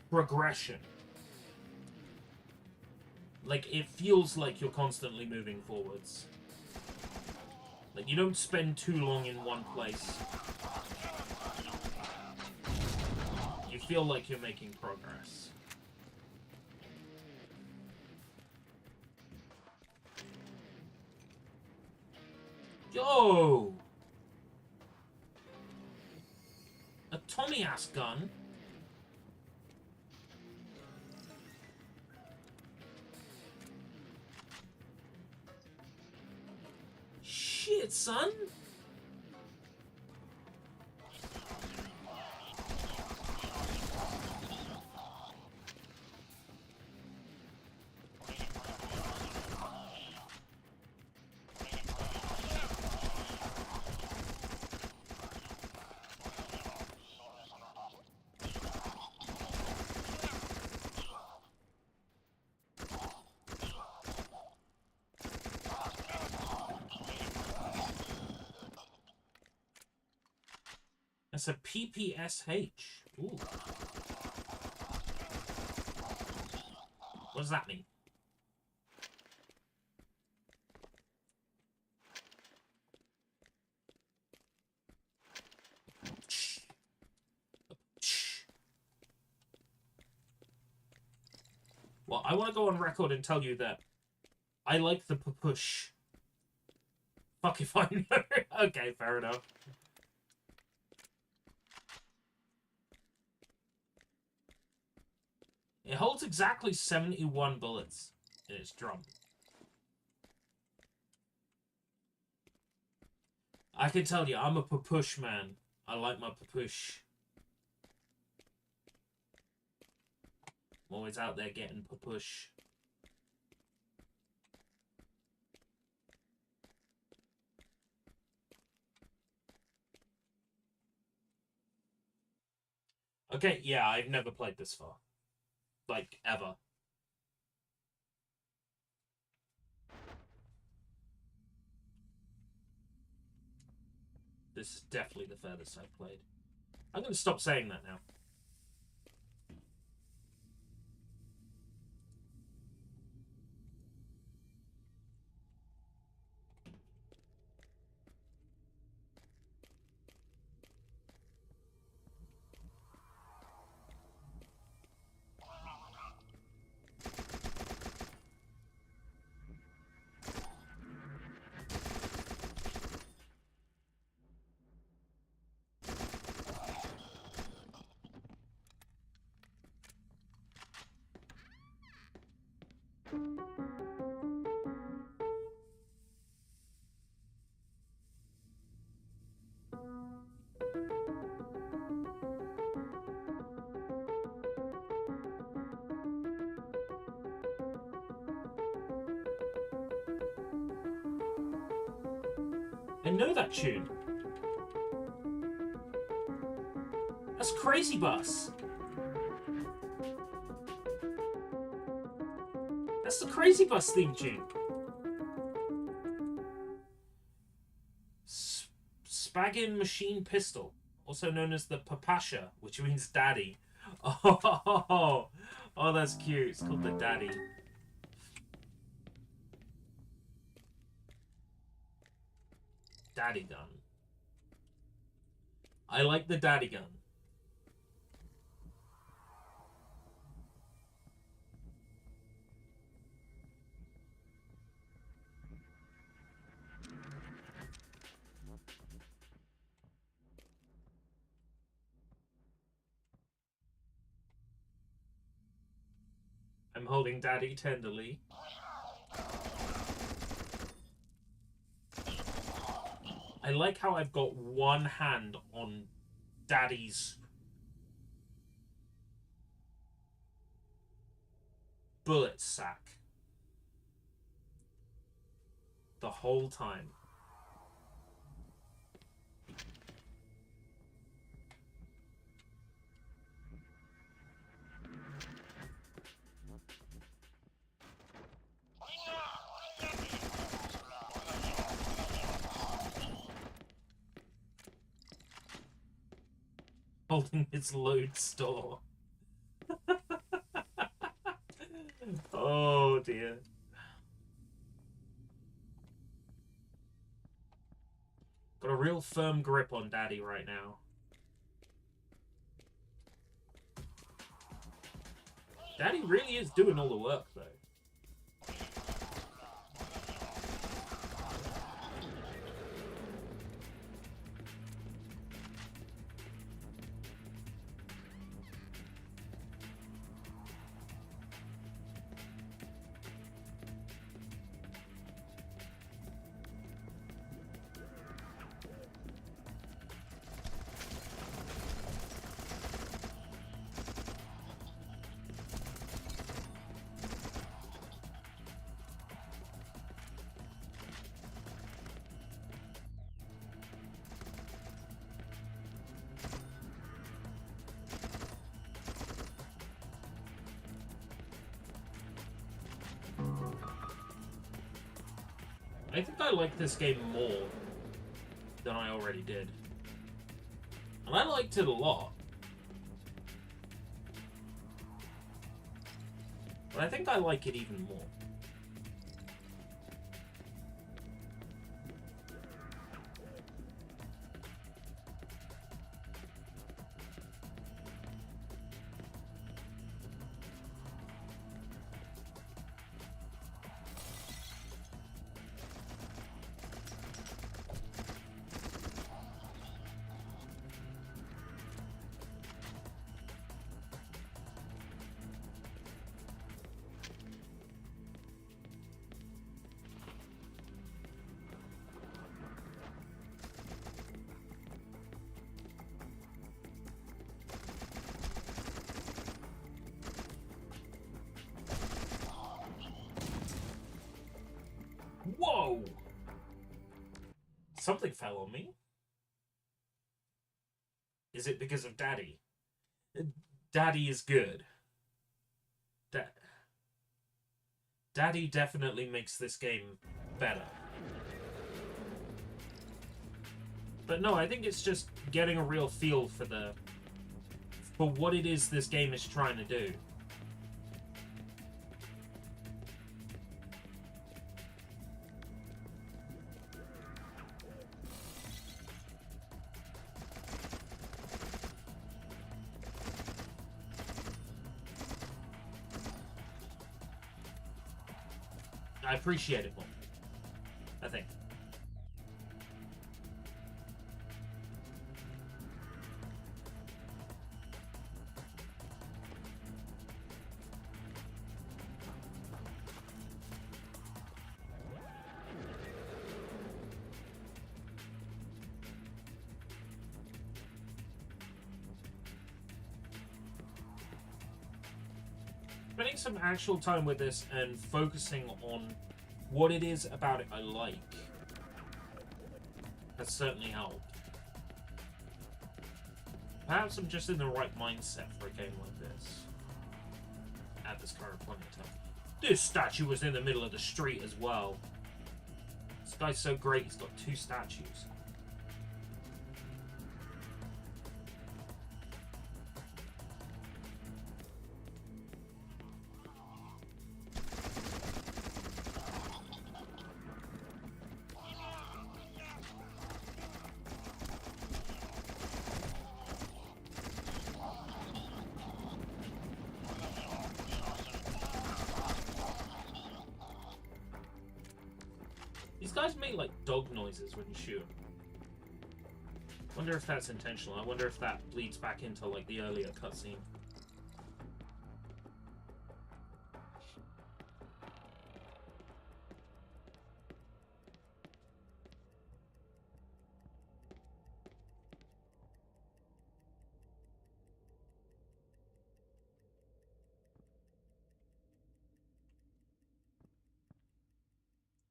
progression. Like, it feels like you're constantly moving forwards. Like, you don't spend too long in one place. You feel like you're making progress. Yo! A Tommy-ass gun? Shit, son! That's a PPSH. Ooh. What does that mean? Well, I want to go on record and tell you that I like the push. Fuck if I know. Okay, fair enough. It holds exactly 71 bullets in its drum. I can tell you, I'm a push man. I like my push. I'm always out there getting push. Okay, yeah, I've never played this far. Like, ever. This is definitely the furthest I've played. I'm going to stop saying that now. I know that tune. That's Crazy Bus. That's the Crazy Bus theme tune. Spagin Machine Pistol, also known as the Papasha, which means daddy. Oh, that's cute. It's called the daddy. Daddy gun. I like the daddy gun. I'm holding daddy tenderly. I like how I've got one hand on daddy's bullet sack the whole time. Holding his load store. Oh dear. Got a real firm grip on daddy right now. Daddy really is doing all the work though. I think I like this game more than I already did. And I liked it a lot. But I think I like it even more. Whoa! Something fell on me. Is it because of Daddy? Daddy is good. Daddy definitely makes this game better. But no, I think it's just getting a real feel for what it is this game is trying to do. I appreciate it more, I think. Spending some actual time with this and focusing on what it is about it I like. has certainly helped. Perhaps I'm just in the right mindset for a game like this. At this current point in time. This statue was in the middle of the street as well. This guy's so great, he's got 2 statues. These guys make like dog noises when you shoot them. Wonder if that's intentional. I wonder if that bleeds back into like the earlier cutscene.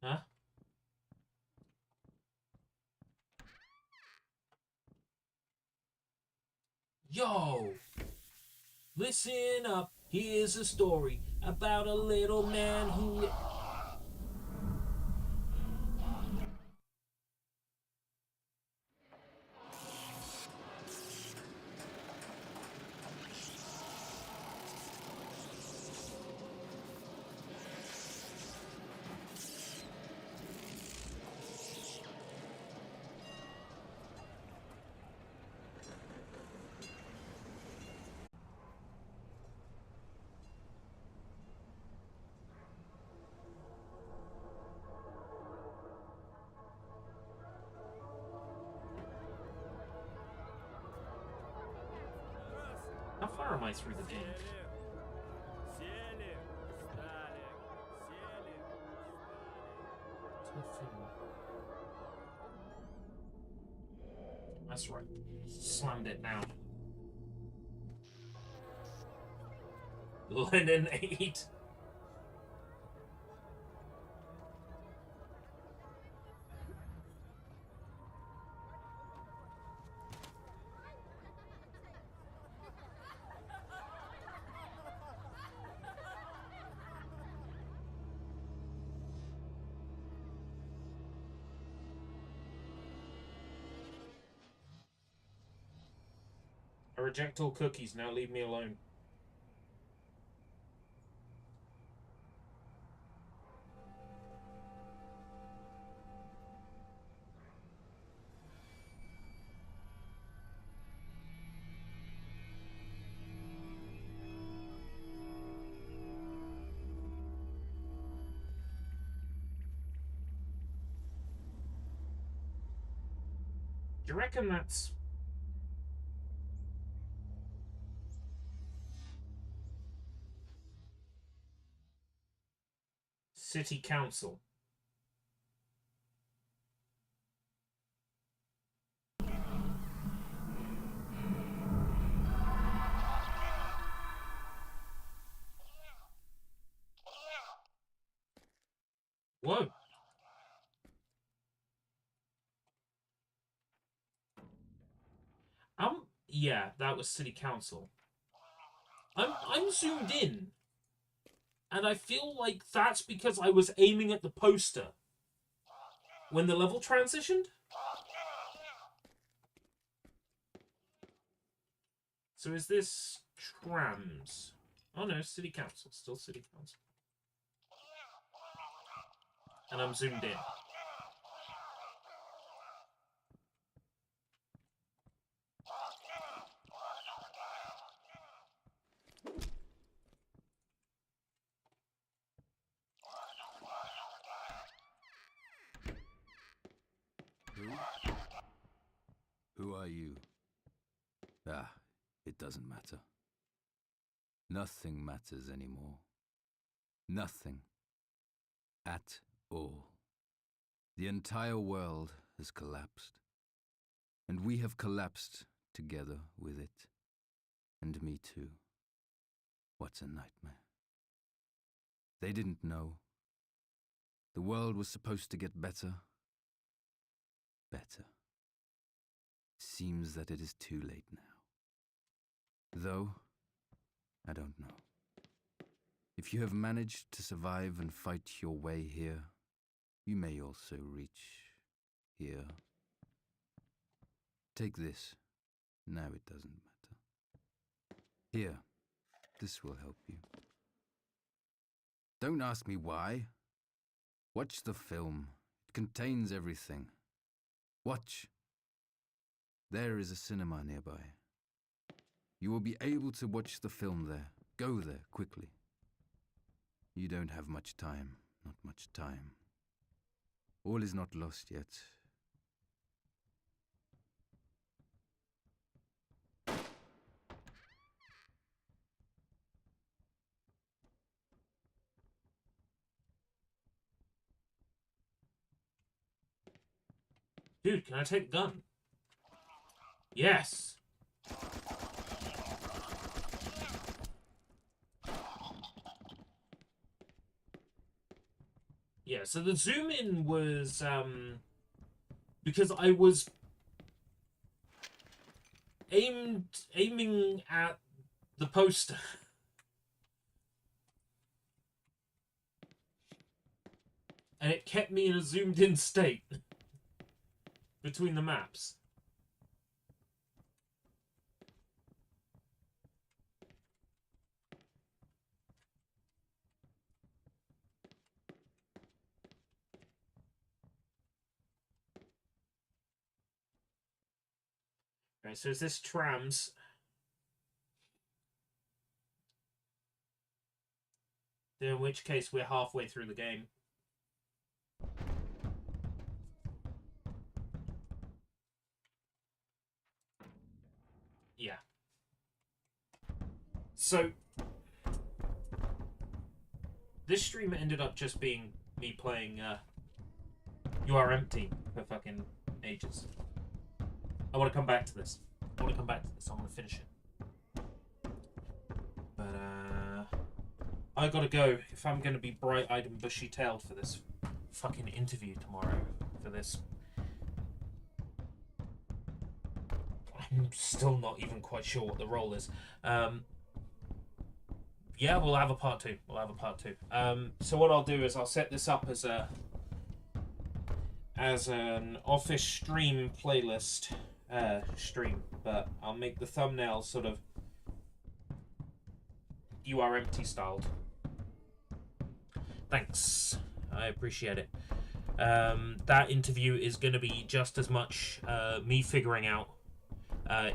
Huh? Yo! Listen up, here's a story about a little man who... How far am I through the game? That's right. Slammed it down. Lenin 8. I reject all cookies, now leave me alone. Do you reckon that's... City Council? Whoa. Yeah, that was City Council. I'm zoomed in. And I feel like that's because I was aiming at the poster when the level transitioned. So is this trams? Oh no, City Council. Still City Council. And I'm zoomed in. Who are you? Ah, it doesn't matter. Nothing matters anymore. Nothing. At all. The entire world has collapsed. And we have collapsed together with it. And me too. What a nightmare. They didn't know. The world was supposed to get better. Better. seems that it is too late now. Though, I don't know. If you have managed to survive and fight your way here, you may also reach here. Take this. Now it doesn't matter. Here, this will help you. Don't ask me why. Watch the film. It contains everything. Watch. There is a cinema nearby. You will be able to watch the film there. Go there, quickly. You don't have much time. Not much time. All is not lost yet. Dude, can I take the gun? Yes! Yeah, so the zoom in was, because I was aiming at the poster. And it kept me in a zoomed in state between the maps. Right, so is this trams? In which case we're halfway through the game. Yeah. So this stream ended up just being me playing You Are Empty for fucking ages. I want to come back to this. I want to finish it. But I gotta go if I'm gonna be bright-eyed and bushy-tailed for this fucking interview tomorrow. For this, I'm still not even quite sure what the role is. Yeah, we'll have a part two. So what I'll do is I'll set this up as an office stream playlist stream, but I'll make the thumbnail sort of You Are Empty styled. Thanks, I appreciate it. That interview is going to be just as much me figuring out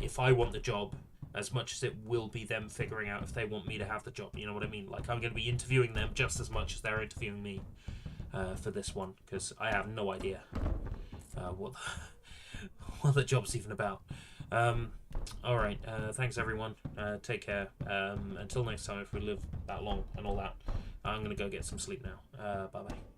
if I want the job as much as it will be them figuring out if they want me to have the job. You know what I mean? Like, I'm going to be interviewing them just as much as they're interviewing me for this one, because I have no idea what the job's even about. Alright, thanks everyone. Take care. Until next time, if we live that long and all that, I'm going to go get some sleep now. Bye-bye.